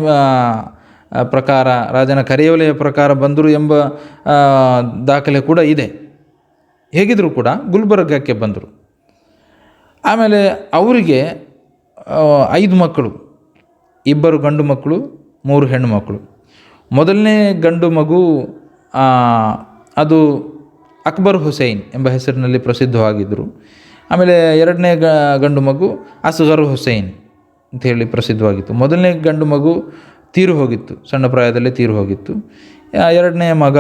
ಪ್ರಕಾರ, ರಾಜನ ಕರೆಯೋಲೆಯ ಪ್ರಕಾರ ಬಂದರು ಎಂಬ ದಾಖಲೆ ಕೂಡ ಇದೆ. ಹೇಗಿದ್ದರೂ ಕೂಡ ಗುಲ್ಬರ್ಗಕ್ಕೆ ಬಂದರು. ಆಮೇಲೆ ಅವರಿಗೆ 5 ಮಕ್ಕಳು, 2 ಗಂಡು ಮಕ್ಕಳು, 3 ಹೆಣ್ಣು ಮಕ್ಕಳು. ಮೊದಲನೇ ಗಂಡು ಮಗು ಅದು ಅಕ್ಬರ್ ಹುಸೈನ್ ಎಂಬ ಹೆಸರಿನಲ್ಲಿ ಪ್ರಸಿದ್ಧವಾಗಿದ್ದರು. ಆಮೇಲೆ 2ನೇ ಗಂಡು ಮಗು ಅಸ್ಗರ್ ಹುಸೈನ್ ಅಂತ ಹೇಳಿ ಪ್ರಸಿದ್ಧವಾಗಿತ್ತು. ಮೊದಲನೇ ಗಂಡು ಮಗು ತೀರು ಹೋಗಿತ್ತು, ಸಣ್ಣ ಪ್ರಾಯದಲ್ಲೇ ತೀರು ಹೋಗಿತ್ತು. 2ನೇ ಮಗ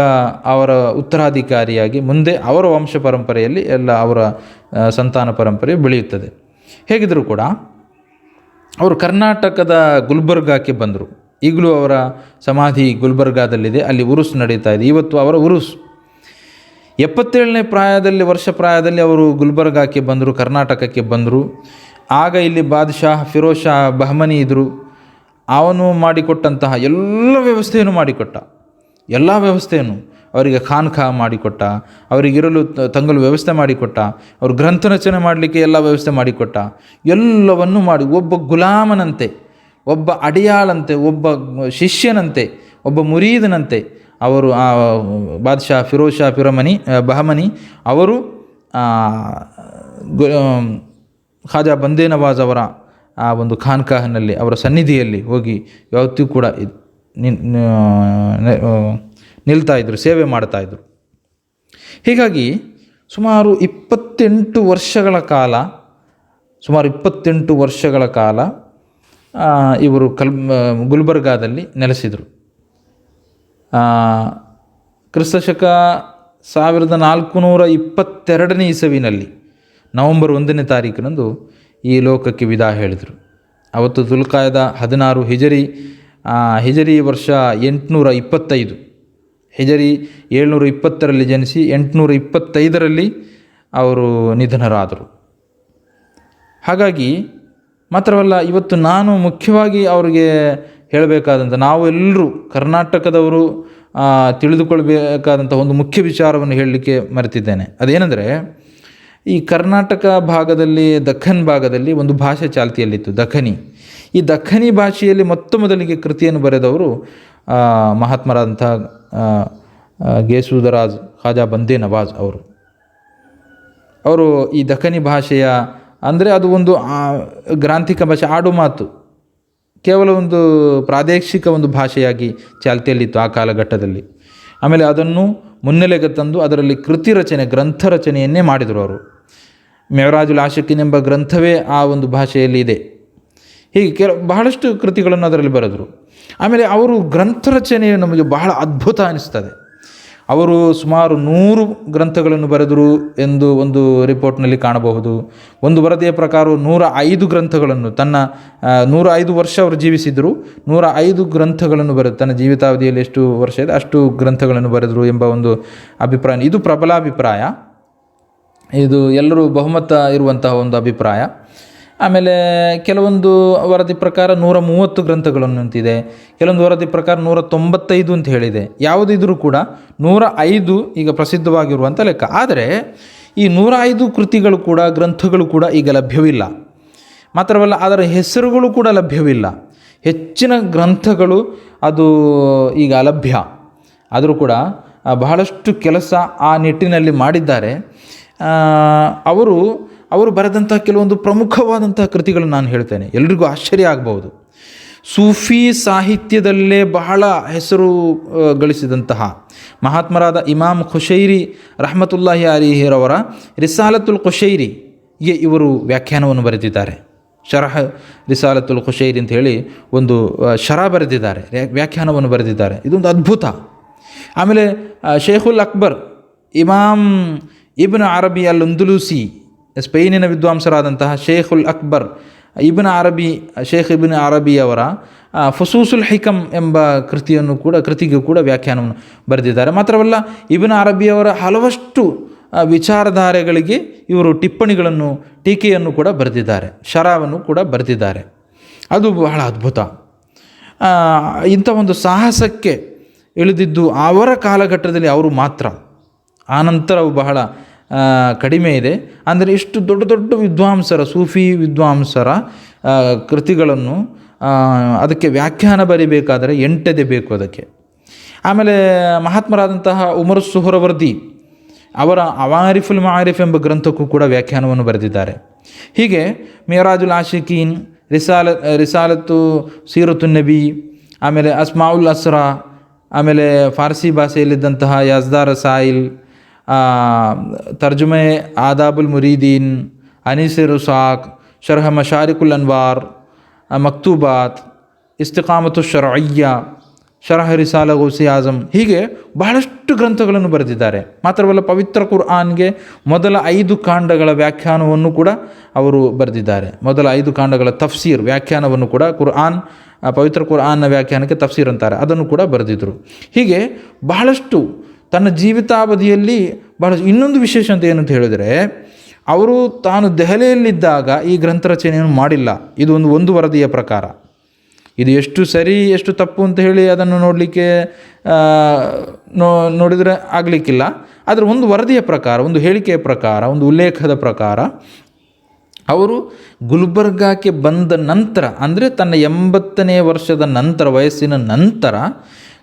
ಅವರ ಉತ್ತರಾಧಿಕಾರಿಯಾಗಿ ಮುಂದೆ ಅವರ ವಂಶ ಪರಂಪರೆಯಲ್ಲಿ ಎಲ್ಲ ಅವರ ಸಂತಾನ ಪರಂಪರೆ ಬೆಳೆಯುತ್ತದೆ. ಹೇಗಿದ್ದರೂ ಕೂಡ ಅವರು ಕರ್ನಾಟಕದ ಗುಲ್ಬರ್ಗಕ್ಕೆ ಬಂದರು. ಈಗಲೂ ಅವರ ಸಮಾಧಿ ಗುಲ್ಬರ್ಗಾದಲ್ಲಿದೆ, ಅಲ್ಲಿ ಉರುಸ್ ನಡೀತಾ ಇದೆ. ಇವತ್ತು ಅವರ ಉರುಸ್ 77ನೇ ವರ್ಷ ಪ್ರಾಯದಲ್ಲಿ ಅವರು ಗುಲ್ಬರ್ಗಕ್ಕೆ ಬಂದರು, ಕರ್ನಾಟಕಕ್ಕೆ ಬಂದರು. ಆಗ ಇಲ್ಲಿ ಬಾದ್ಶಾಹ್ ಫಿರೋಜ್ ಶಾ ಬಹಮನಿ ಇದ್ದರು. ಅವನು ಮಾಡಿಕೊಟ್ಟಂತಹ ಎಲ್ಲ ವ್ಯವಸ್ಥೆಯನ್ನು ಅವರಿಗೆ ಖಾನ್ಖಾ ಮಾಡಿಕೊಟ್ಟ, ಅವರಿಗಿರಲು ತಂಗಲು ವ್ಯವಸ್ಥೆ ಮಾಡಿಕೊಟ್ಟ, ಅವರು ಗ್ರಂಥ ರಚನೆ ಮಾಡಲಿಕ್ಕೆ ಎಲ್ಲ ವ್ಯವಸ್ಥೆ ಮಾಡಿಕೊಟ್ಟ. ಎಲ್ಲವನ್ನೂ ಮಾಡಿ ಒಬ್ಬ ಗುಲಾಮನಂತೆ, ಒಬ್ಬ ಅಡಿಯಾಳಂತೆ, ಒಬ್ಬ ಶಿಷ್ಯನಂತೆ, ಒಬ್ಬ ಮುರೀದನಂತೆ ಅವರು ಬಾದ್ಶಾಹ್ ಫಿರೋಜ್ ಶಾ ಬಹಮನಿ ಅವರು ಖಾಜಾ ಬಂದೇ ನವಾಜ್ ಅವರ ಆ ಒಂದು ಖಾನ್ಖಾಹನಲ್ಲಿ, ಅವರ ಸನ್ನಿಧಿಯಲ್ಲಿ ಹೋಗಿ ಯಾವತ್ತೂ ಕೂಡ ನಿಲ್ತಾಯಿದ್ರು, ಸೇವೆ ಮಾಡ್ತಾಯಿದ್ರು. ಹೀಗಾಗಿ ಸುಮಾರು 28 ವರ್ಷಗಳ ಕಾಲ ಇವರು ಗುಲ್ಬರ್ಗಾದಲ್ಲಿ ನೆಲೆಸಿದರು. ಕ್ರಿಸ್ತಶಕ 1422ನೇ ಇಸವಿನಲ್ಲಿ ನವಂಬರ್ 1ನೇ ತಾರೀಕಿನಂದು ಈ ಲೋಕಕ್ಕೆ ವಿದಾಯ ಹೇಳಿದರು. ಅವತ್ತು ದುಲ್ಕಾಯದ 16 ಹಿಜರಿ ವರ್ಷ 825, ಹಿಜರಿ 720ರಲ್ಲಿ ಜನಿಸಿ 825ರಲ್ಲಿ ಅವರು ನಿಧನರಾದರು. ಹಾಗಾಗಿ ಮಾತ್ರವಲ್ಲ, ಇವತ್ತು ನಾನು ಮುಖ್ಯವಾಗಿ ಅವರಿಗೆ ಹೇಳಬೇಕಾದಂಥ, ನಾವು ಎಲ್ಲರೂ ಕರ್ನಾಟಕದವರು, ತಿಳಿದುಕೊಳ್ಬೇಕಾದಂಥ ಒಂದು ಮುಖ್ಯ ವಿಚಾರವನ್ನು ಹೇಳಲಿಕ್ಕೆ ಮರೆತಿದ್ದೇನೆ. ಅದೇನೆಂದರೆ, ಈ ಕರ್ನಾಟಕ ಭಾಗದಲ್ಲಿ, ದಖ್ಖನ್ ಭಾಗದಲ್ಲಿ ಒಂದು ಭಾಷೆ ಚಾಲ್ತಿಯಲ್ಲಿತ್ತು, ದಖನಿ. ಈ ದಖನಿ ಭಾಷೆಯಲ್ಲಿ ಮೊದಲಿಗೆ ಕೃತಿಯನ್ನು ಬರೆದವರು ಮಹಾತ್ಮರಾದಂಥ ಗೇಸುದರಾಜ್ ಖಾಜಾ ಬಂದೇ ನವಾಜ್ ಅವರು ಈ ದಖನಿ ಭಾಷೆಯ, ಅಂದರೆ ಅದು ಒಂದು ಗ್ರಾಂಥಿಕ ಭಾಷೆ, ಆಡು ಮಾತು, ಕೇವಲ ಒಂದು ಪ್ರಾದೇಶಿಕ ಒಂದು ಭಾಷೆಯಾಗಿ ಚಾಲ್ತಿಯಲ್ಲಿತ್ತು ಆ ಕಾಲಘಟ್ಟದಲ್ಲಿ. ಆಮೇಲೆ ಅದನ್ನು ಮುನ್ನೆಲೆಗೆ ತಂದು ಅದರಲ್ಲಿ ಕೃತಿ ರಚನೆ, ಗ್ರಂಥ ರಚನೆಯನ್ನೇ ಮಾಡಿದರು ಅವರು. ಮೆಹರಾಜುಲ್ ಆಶಿಕೀನ್ ಎಂಬ ಗ್ರಂಥವೇ ಆ ಒಂದು ಭಾಷೆಯಲ್ಲಿ ಇದೆ. ಹೀಗೆ ಬಹಳಷ್ಟು ಕೃತಿಗಳನ್ನು ಅದರಲ್ಲಿ ಬರೆದರು. ಆಮೇಲೆ ಅವರು ಗ್ರಂಥ ರಚನೆಯು ನಮಗೆ ಬಹಳ ಅದ್ಭುತ ಅನಿಸ್ತದೆ. ಅವರು ಸುಮಾರು 100 ಗ್ರಂಥಗಳನ್ನು ಬರೆದರು ಎಂದು ಒಂದು ರಿಪೋರ್ಟ್ನಲ್ಲಿ ಕಾಣಬಹುದು. ಒಂದು ವರದಿಯ ಪ್ರಕಾರ 105 ಗ್ರಂಥಗಳನ್ನು, ತನ್ನ 105 ವರ್ಷ ಅವರು ಜೀವಿಸಿದರು, 105 ಗ್ರಂಥಗಳನ್ನು ಬರೆದು, ತನ್ನ ಜೀವಿತಾವಧಿಯಲ್ಲಿ ಎಷ್ಟು ವರ್ಷ ಇದೆ ಅಷ್ಟು ಗ್ರಂಥಗಳನ್ನು ಬರೆದರು ಎಂಬ ಒಂದು ಅಭಿಪ್ರಾಯ. ಇದು ಪ್ರಬಲ ಅಭಿಪ್ರಾಯ, ಇದು ಎಲ್ಲರೂ ಬಹುಮತ ಇರುವಂತಹ ಒಂದು ಅಭಿಪ್ರಾಯ. ಆಮೇಲೆ ಕೆಲವೊಂದು ವರದಿ ಪ್ರಕಾರ 130 ಗ್ರಂಥಗಳನ್ನು ಅಂತಿದೆ, ಕೆಲವೊಂದು ವರದಿ ಪ್ರಕಾರ 195 ಅಂತ ಹೇಳಿದೆ. ಯಾವುದಿದ್ರೂ ಕೂಡ 105 ಈಗ ಪ್ರಸಿದ್ಧವಾಗಿರುವಂಥ ಲೆಕ್ಕ. ಆದರೆ ಈ 105 ಕೃತಿಗಳು ಕೂಡ, ಗ್ರಂಥಗಳು ಕೂಡ ಈಗ ಲಭ್ಯವಿಲ್ಲ. ಮಾತ್ರವಲ್ಲ, ಅದರ ಹೆಸರುಗಳು ಕೂಡ ಲಭ್ಯವಿಲ್ಲ. ಹೆಚ್ಚಿನ ಗ್ರಂಥಗಳು ಅದು ಈಗ ಅಲಭ್ಯ. ಆದರೂ ಕೂಡ ಬಹಳಷ್ಟು ಕೆಲಸ ಆ ನಿಟ್ಟಿನಲ್ಲಿ ಮಾಡಿದ್ದಾರೆ. ಅವರು ಬರೆದಂಥ ಕೆಲವೊಂದು ಪ್ರಮುಖವಾದಂಥ ಕೃತಿಗಳನ್ನು ನಾನು ಹೇಳ್ತೇನೆ, ಎಲ್ರಿಗೂ ಆಶ್ಚರ್ಯ ಆಗ್ಬೋದು. ಸೂಫಿ ಸಾಹಿತ್ಯದಲ್ಲೇ ಬಹಳ ಹೆಸರು ಗಳಿಸಿದಂತಹ ಮಹಾತ್ಮರಾದ ಇಮಾಮ್ ಖುಶೈರಿ ರಹಮತುಲ್ಲಾಹಿ ಅಲಿಹಿರವರ ರಿಸಾಲತುಲ್ ಖುಶೈರಿಗೆ ಇವರು ವ್ಯಾಖ್ಯಾನವನ್ನು ಬರೆದಿದ್ದಾರೆ. ಶರಹ ರಿಸಾಲತುಲ್ ಖುಶೈರಿ ಅಂತ ಹೇಳಿ ಒಂದು ಬರೆದಿದ್ದಾರೆ, ವ್ಯಾಖ್ಯಾನವನ್ನು ಬರೆದಿದ್ದಾರೆ. ಇದೊಂದು ಅದ್ಭುತ. ಆಮೇಲೆ ಶೇಖುಲ್ ಅಕ್ಬರ್ ಇಮಾಮ್ ಇಬ್ನ್ ಅರಬಿ ಅಲ್ ಅಂದುಲೂಸಿ, ಸ್ಪೇನಿನ ವಿದ್ವಾಂಸರಾದಂತಹ ಶೇಖುಲ್ ಅಕ್ಬರ್ ಶೇಖ್ ಇಬ್ನ್ ಅರಬಿಯವರ ಫುಸೂಸುಲ್ ಹಿಕಮ್ ಎಂಬ ಕೃತಿಗೂ ಕೂಡ ವ್ಯಾಖ್ಯಾನವನ್ನು ಬರೆದಿದ್ದಾರೆ. ಮಾತ್ರವಲ್ಲ, ಇಬ್ನ್ ಅರಬಿಯವರ ಹಲವಷ್ಟು ವಿಚಾರಧಾರೆಗಳಿಗೆ ಇವರು ಟೀಕೆಯನ್ನು ಕೂಡ ಬರೆದಿದ್ದಾರೆ, ಶರವನ್ನು ಕೂಡ ಬರೆದಿದ್ದಾರೆ. ಅದು ಬಹಳ ಅದ್ಭುತ. ಇಂಥ ಒಂದು ಸಾಹಸಕ್ಕೆ ಇಳಿದಿದ್ದು ಅವರ ಕಾಲಘಟ್ಟದಲ್ಲಿ ಅವರು ಮಾತ್ರ. ಆನಂತರ ಅವು ಬಹಳ ಕಡಿಮೆ ಇದೆ. ಅಂದರೆ ಇಷ್ಟು ದೊಡ್ಡ ದೊಡ್ಡ ವಿದ್ವಾಂಸರ, ಸೂಫಿ ವಿದ್ವಾಂಸರ ಕೃತಿಗಳನ್ನು ಅದಕ್ಕೆ ವ್ಯಾಖ್ಯಾನ ಬರೀಬೇಕಾದರೆ 8 ಎದೆ ಬೇಕು ಅದಕ್ಕೆ. ಆಮೇಲೆ ಮಹಾತ್ಮರಾದಂತಹ ಉಮರ್ ಸುಹರವರ್ದಿ ಅವರ ಅವಾರಿಫುಲ್ ಮಾರಿಫ್ ಎಂಬ ಗ್ರಂಥಕ್ಕೂ ಕೂಡ ವ್ಯಾಖ್ಯಾನವನ್ನು ಬರೆದಿದ್ದಾರೆ. ಹೀಗೆ ಮೆಹರಾಜುಲ್ ಆಶಿಕೀನ್, ರಿಸಾಲತ್ತು ಸೀರತುನ್ ನಬಿ, ಆಮೇಲೆ ಅಸ್ಮಾವುಲ್ ಅಸ್ರಾ, ಆಮೇಲೆ ಫಾರ್ಸಿ ಭಾಷೆಯಲ್ಲಿದ್ದಂತಹ ಯಾಜ್ದಾರ್ ಸಾಯಿಲ್, ತರ್ಜುಮೆ ಆದಾಬುಲ್ ಮುರೀದೀನ್, ಅನೀಸೆ ರುಸಾಕ್, ಶರ್ಹ ಮಶಾರಿಕುಲ್ ಅನ್ವಾರ್, ಮಕ್ತೂಬಾತ್, ಇಸ್ತಿಕಾಮತು ಶರಯ್ಯ, ಶರಹ ರಿಸಾಲ ಗೌಸಿ ಆಜಮ್, ಹೀಗೆ ಬಹಳಷ್ಟು ಗ್ರಂಥಗಳನ್ನು ಬರೆದಿದ್ದಾರೆ. ಮಾತ್ರವಲ್ಲ, ಪವಿತ್ರ ಕುರ್ಆನ್ಗೆ ಮೊದಲ 5 ಕಾಂಡಗಳ ವ್ಯಾಖ್ಯಾನವನ್ನು ಕೂಡ ಅವರು ಬರೆದಿದ್ದಾರೆ. ಮೊದಲ 5 ಕಾಂಡಗಳ ತಫ್ಸೀರ್ ವ್ಯಾಖ್ಯಾನವನ್ನು ಕೂಡ, ಪವಿತ್ರ ಕುರ್ಆನ್ನ ವ್ಯಾಖ್ಯಾನಕ್ಕೆ ತಫ್ಸೀರ್ ಅಂತಾರೆ, ಅದನ್ನು ಕೂಡ ಬರೆದಿದ್ದರು. ಹೀಗೆ ಬಹಳಷ್ಟು ತನ್ನ ಜೀವಿತಾವಧಿಯಲ್ಲಿ ಇನ್ನೊಂದು ವಿಶೇಷ ಅಂತ ಏನಂತ ಹೇಳಿದರೆ, ಅವರು ತಾನು ದೆಹಲಿಯಲ್ಲಿದ್ದಾಗ ಈ ಗ್ರಂಥ ರಚನೆಯನ್ನು ಮಾಡಿಲ್ಲ. ಇದು ಒಂದು ವರದಿಯ ಪ್ರಕಾರ. ಇದು ಎಷ್ಟು ಸರಿ ಎಷ್ಟು ತಪ್ಪು ಅಂತ ಹೇಳಿ ಅದನ್ನು ನೋಡಲಿಕ್ಕೆ ನೋಡಿದರೆ ಆಗಲಿಕ್ಕಿಲ್ಲ. ಆದರೆ ಒಂದು ವರದಿಯ ಪ್ರಕಾರ, ಒಂದು ಹೇಳಿಕೆಯ ಪ್ರಕಾರ, ಒಂದು ಉಲ್ಲೇಖದ ಪ್ರಕಾರ ಅವರು ಗುಲ್ಬರ್ಗಾಕ್ಕೆ ಬಂದ ನಂತರ, ಅಂದರೆ ತನ್ನ 80ನೇ ವರ್ಷದ ನಂತರ, ವಯಸ್ಸಿನ ನಂತರ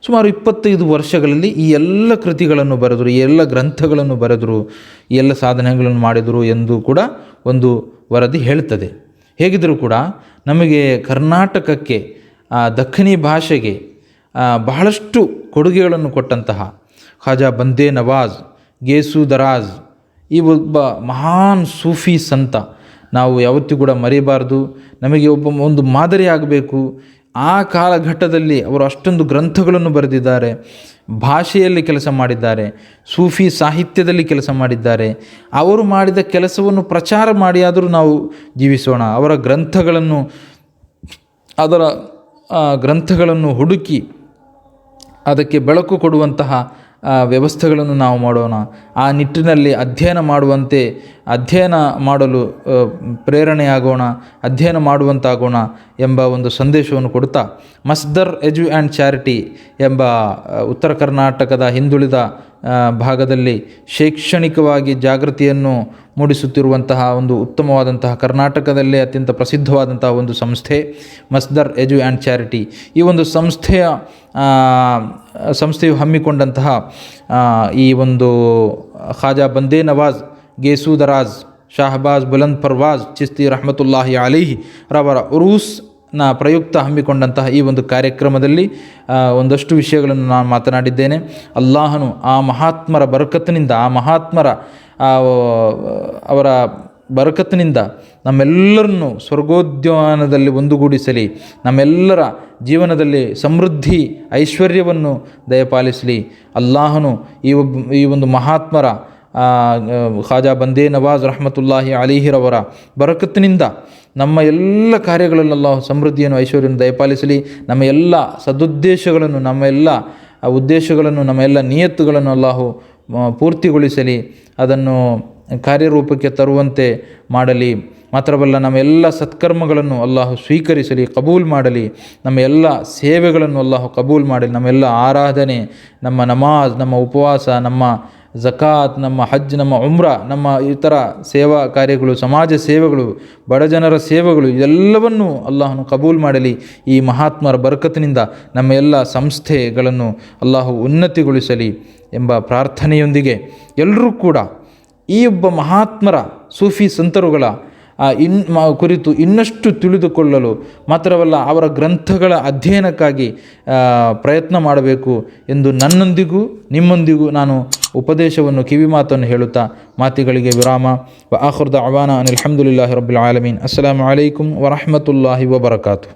ಸುಮಾರು 25 ವರ್ಷಗಳಲ್ಲಿ ಈ ಎಲ್ಲ ಕೃತಿಗಳನ್ನು ಬರೆದರು, ಈ ಎಲ್ಲ ಗ್ರಂಥಗಳನ್ನು ಬರೆದರು, ಈ ಎಲ್ಲ ಸಾಧನೆಗಳನ್ನು ಮಾಡಿದರು ಎಂದು ಕೂಡ ಒಂದು ವರದಿ ಹೇಳ್ತದೆ. ಹೇಗಿದ್ದರೂ ಕೂಡ ನಮಗೆ ಕರ್ನಾಟಕಕ್ಕೆ, ದಖ್ಖನಿ ಭಾಷೆಗೆ ಬಹಳಷ್ಟು ಕೊಡುಗೆಗಳನ್ನು ಕೊಟ್ಟಂತಹ ಖಾಜಾ ಬಂದೇ ನವಾಜ್, ಗೇಸುದರಾಜ್, ಈ ಒಬ್ಬ ಮಹಾನ್ ಸೂಫಿ ಸಂತ ನಾವು ಯಾವತ್ತೂ ಕೂಡ ಮರೆಯಬಾರ್ದು. ನಮಗೆ ಒಂದು ಮಾದರಿ ಆಗಬೇಕು. ಆ ಕಾಲಘಟ್ಟದಲ್ಲಿ ಅವರು ಅಷ್ಟೊಂದು ಗ್ರಂಥಗಳನ್ನು ಬರೆದಿದ್ದಾರೆ, ಭಾಷೆಯಲ್ಲಿ ಕೆಲಸ ಮಾಡಿದ್ದಾರೆ, ಸೂಫಿ ಸಾಹಿತ್ಯದಲ್ಲಿ ಕೆಲಸ ಮಾಡಿದ್ದಾರೆ. ಅವರು ಮಾಡಿದ ಕೆಲಸವನ್ನು ಪ್ರಚಾರ ಮಾಡಿಯಾದರೂ ನಾವು ಜೀವಿಸೋಣ. ಅವರ ಗ್ರಂಥಗಳನ್ನು ಹುಡುಕಿ ಅದಕ್ಕೆ ಬೆಳಕು ಕೊಡುವಂತಹ ವ್ಯವಸ್ಥೆಗಳನ್ನು ನಾವು ಮಾಡೋಣ. ಆ ನಿಟ್ಟಿನಲ್ಲಿ ಅಧ್ಯಯನ ಮಾಡುವಂತೆ ಅಧ್ಯಯನ ಮಾಡಲು ಪ್ರೇರಣೆಯಾಗೋಣ, ಅಧ್ಯಯನ ಮಾಡುವಂತಾಗೋಣ ಎಂಬ ಒಂದು ಸಂದೇಶವನ್ನು ಕೊಡ್ತಾ, ಮಸ್ದರ್ ಎಜು ಆ್ಯಂಡ್ ಚಾರಿಟಿ ಎಂಬ ಉತ್ತರ ಕರ್ನಾಟಕದ ಹಿಂದುಳಿದ ಭಾಗದಲ್ಲಿ ಶೈಕ್ಷಣಿಕವಾಗಿ ಜಾಗೃತಿಯನ್ನು ಮೂಡಿಸುತ್ತಿರುವಂತಹ ಒಂದು ಉತ್ತಮವಾದಂತಹ ಕರ್ನಾಟಕದಲ್ಲೇ ಅತ್ಯಂತ ಪ್ರಸಿದ್ಧವಾದಂತಹ ಒಂದು ಸಂಸ್ಥೆ ಮಸ್ದರ್ ಎಜು ಆ್ಯಂಡ್ ಚಾರಿಟಿ. ಈ ಒಂದು ಸಂಸ್ಥೆಯು ಹಮ್ಮಿಕೊಂಡಂತಹ ಈ ಒಂದು ಖಾಜಾ ಬಂದೇ ನವಾಜ್ ಗೇಸೂದರಾಜ್ ಶಾಹಬಾಜ್ ಬುಲಂದ್ ಪರ್ವಾಜ್ ಚಿಸ್ತಿ ರಹಮತುಲ್ಲಾಹಿ ಅಲೈಹಿ ರವರ ಉರೂಸ್ನ ಪ್ರಯುಕ್ತ ಹಮ್ಮಿಕೊಂಡಂತಹ ಈ ಒಂದು ಕಾರ್ಯಕ್ರಮದಲ್ಲಿ ಒಂದಷ್ಟು ವಿಷಯಗಳನ್ನು ನಾನು ಮಾತನಾಡಿದ್ದೇನೆ. ಅಲ್ಲಾಹನು ಆ ಮಹಾತ್ಮರ ಬರಕತ್ತಿನಿಂದ, ಆ ಮಹಾತ್ಮರ ಅವರ ಬರಕತ್ತಿನಿಂದ ನಮ್ಮೆಲ್ಲರನ್ನು ಸ್ವರ್ಗೋದ್ಯಾನದಲ್ಲಿ ಒಂದುಗೂಡಿಸಲಿ, ನಮ್ಮೆಲ್ಲರ ಜೀವನದಲ್ಲಿ ಸಮೃದ್ಧಿ ಐಶ್ವರ್ಯವನ್ನು ದಯಪಾಲಿಸಲಿ. ಅಲ್ಲಾಹನು ಈ ಒಂದು ಮಹಾತ್ಮರ ಖಾಜಾ ಬಂದೇ ನವಾಜ್ ರಹಮತುಲ್ಲಾಹಿ ಅಲಿಹಿರವರ ಬರಕತ್ತಿನಿಂದ ನಮ್ಮ ಎಲ್ಲ ಕಾರ್ಯಗಳಲ್ಲಿ ಅಲ್ಲಾಹು ಸಮೃದ್ಧಿಯನ್ನು ಐಶ್ವರ್ಯವನ್ನು ದಯಪಾಲಿಸಲಿ. ನಮ್ಮ ಎಲ್ಲ ಸದುದ್ದೇಶಗಳನ್ನು, ನಮ್ಮ ಎಲ್ಲ ಉದ್ದೇಶಗಳನ್ನು, ನಮ್ಮ ಎಲ್ಲ ನಿಯತ್ತುಗಳನ್ನು ಅಲ್ಲಾಹು ಪೂರ್ತಿಗೊಳಿಸಲಿ, ಅದನ್ನು ಕಾರ್ಯರೂಪಕ್ಕೆ ತರುವಂತೆ ಮಾಡಲಿ. ಮಾತ್ರವಲ್ಲ, ನಮ್ಮ ಎಲ್ಲ ಸತ್ಕರ್ಮಗಳನ್ನು ಅಲ್ಲಾಹು ಸ್ವೀಕರಿಸಲಿ, ಕಬೂಲ್ ಮಾಡಲಿ. ನಮ್ಮ ಎಲ್ಲ ಸೇವೆಗಳನ್ನು ಅಲ್ಲಾಹು ಕಬೂಲ್ ಮಾಡಲಿ. ನಮ್ಮೆಲ್ಲ ಆರಾಧನೆ, ನಮ್ಮ ನಮಾಜ್, ನಮ್ಮ ಉಪವಾಸ, ನಮ್ಮ ಝಕಾತ್, ನಮ್ಮ ಹಜ್, ನಮ್ಮ ಉಮ್ರಾ, ನಮ್ಮ ಇತರ ಸೇವಾ ಕಾರ್ಯಗಳು, ಸಮಾಜ ಸೇವೆಗಳು, ಬಡಜನರ ಸೇವೆಗಳು, ಇದೆಲ್ಲವನ್ನು ಅಲ್ಲಾಹನು ಕಬೂಲ್ ಮಾಡಲಿ. ಈ ಮಹಾತ್ಮರ ಬರಕತ್ತಿನಿಂದ ನಮ್ಮ ಎಲ್ಲ ಸಂಸ್ಥೆಗಳನ್ನು ಅಲ್ಲಾಹು ಉನ್ನತಿಗೊಳಿಸಲಿ ಎಂಬ ಪ್ರಾರ್ಥನೆಯೊಂದಿಗೆ ಎಲ್ಲರೂ ಕೂಡ ಈ ಒಬ್ಬ ಮಹಾತ್ಮರ ಸೂಫಿ ಸಂತರುಗಳ ಕುರಿತು ಇನ್ನಷ್ಟು ತಿಳಿದುಕೊಳ್ಳಲು, ಮಾತ್ರವಲ್ಲ ಅವರ ಗ್ರಂಥಗಳ ಅಧ್ಯಯನಕ್ಕಾಗಿ ಪ್ರಯತ್ನ ಮಾಡಬೇಕು ಎಂದು ನನ್ನೊಂದಿಗೂ ನಿಮ್ಮೊಂದಿಗೂ ನಾನು ಉಪದೇಶವನ್ನು, ಕಿವಿಮಾತನ್ನು ಹೇಳುತ್ತಾ ಮಾತುಗಳಿಗೆ ವಿರಾಮ. ವ ಆಖಿರ್ ದಅವಾನಾ ಅನಿಲ್ ಹಮ್ದುಲಿಲ್ಲಾಹಿ ರಬ್ಬಿಲ್ ಆಲಮೀನ್. ಅಸ್ಸಲಾಮು ಅಲೈಕುಂ ವರಹಮತುಲ್ಲಾಹಿ ವಬರಕಾತು.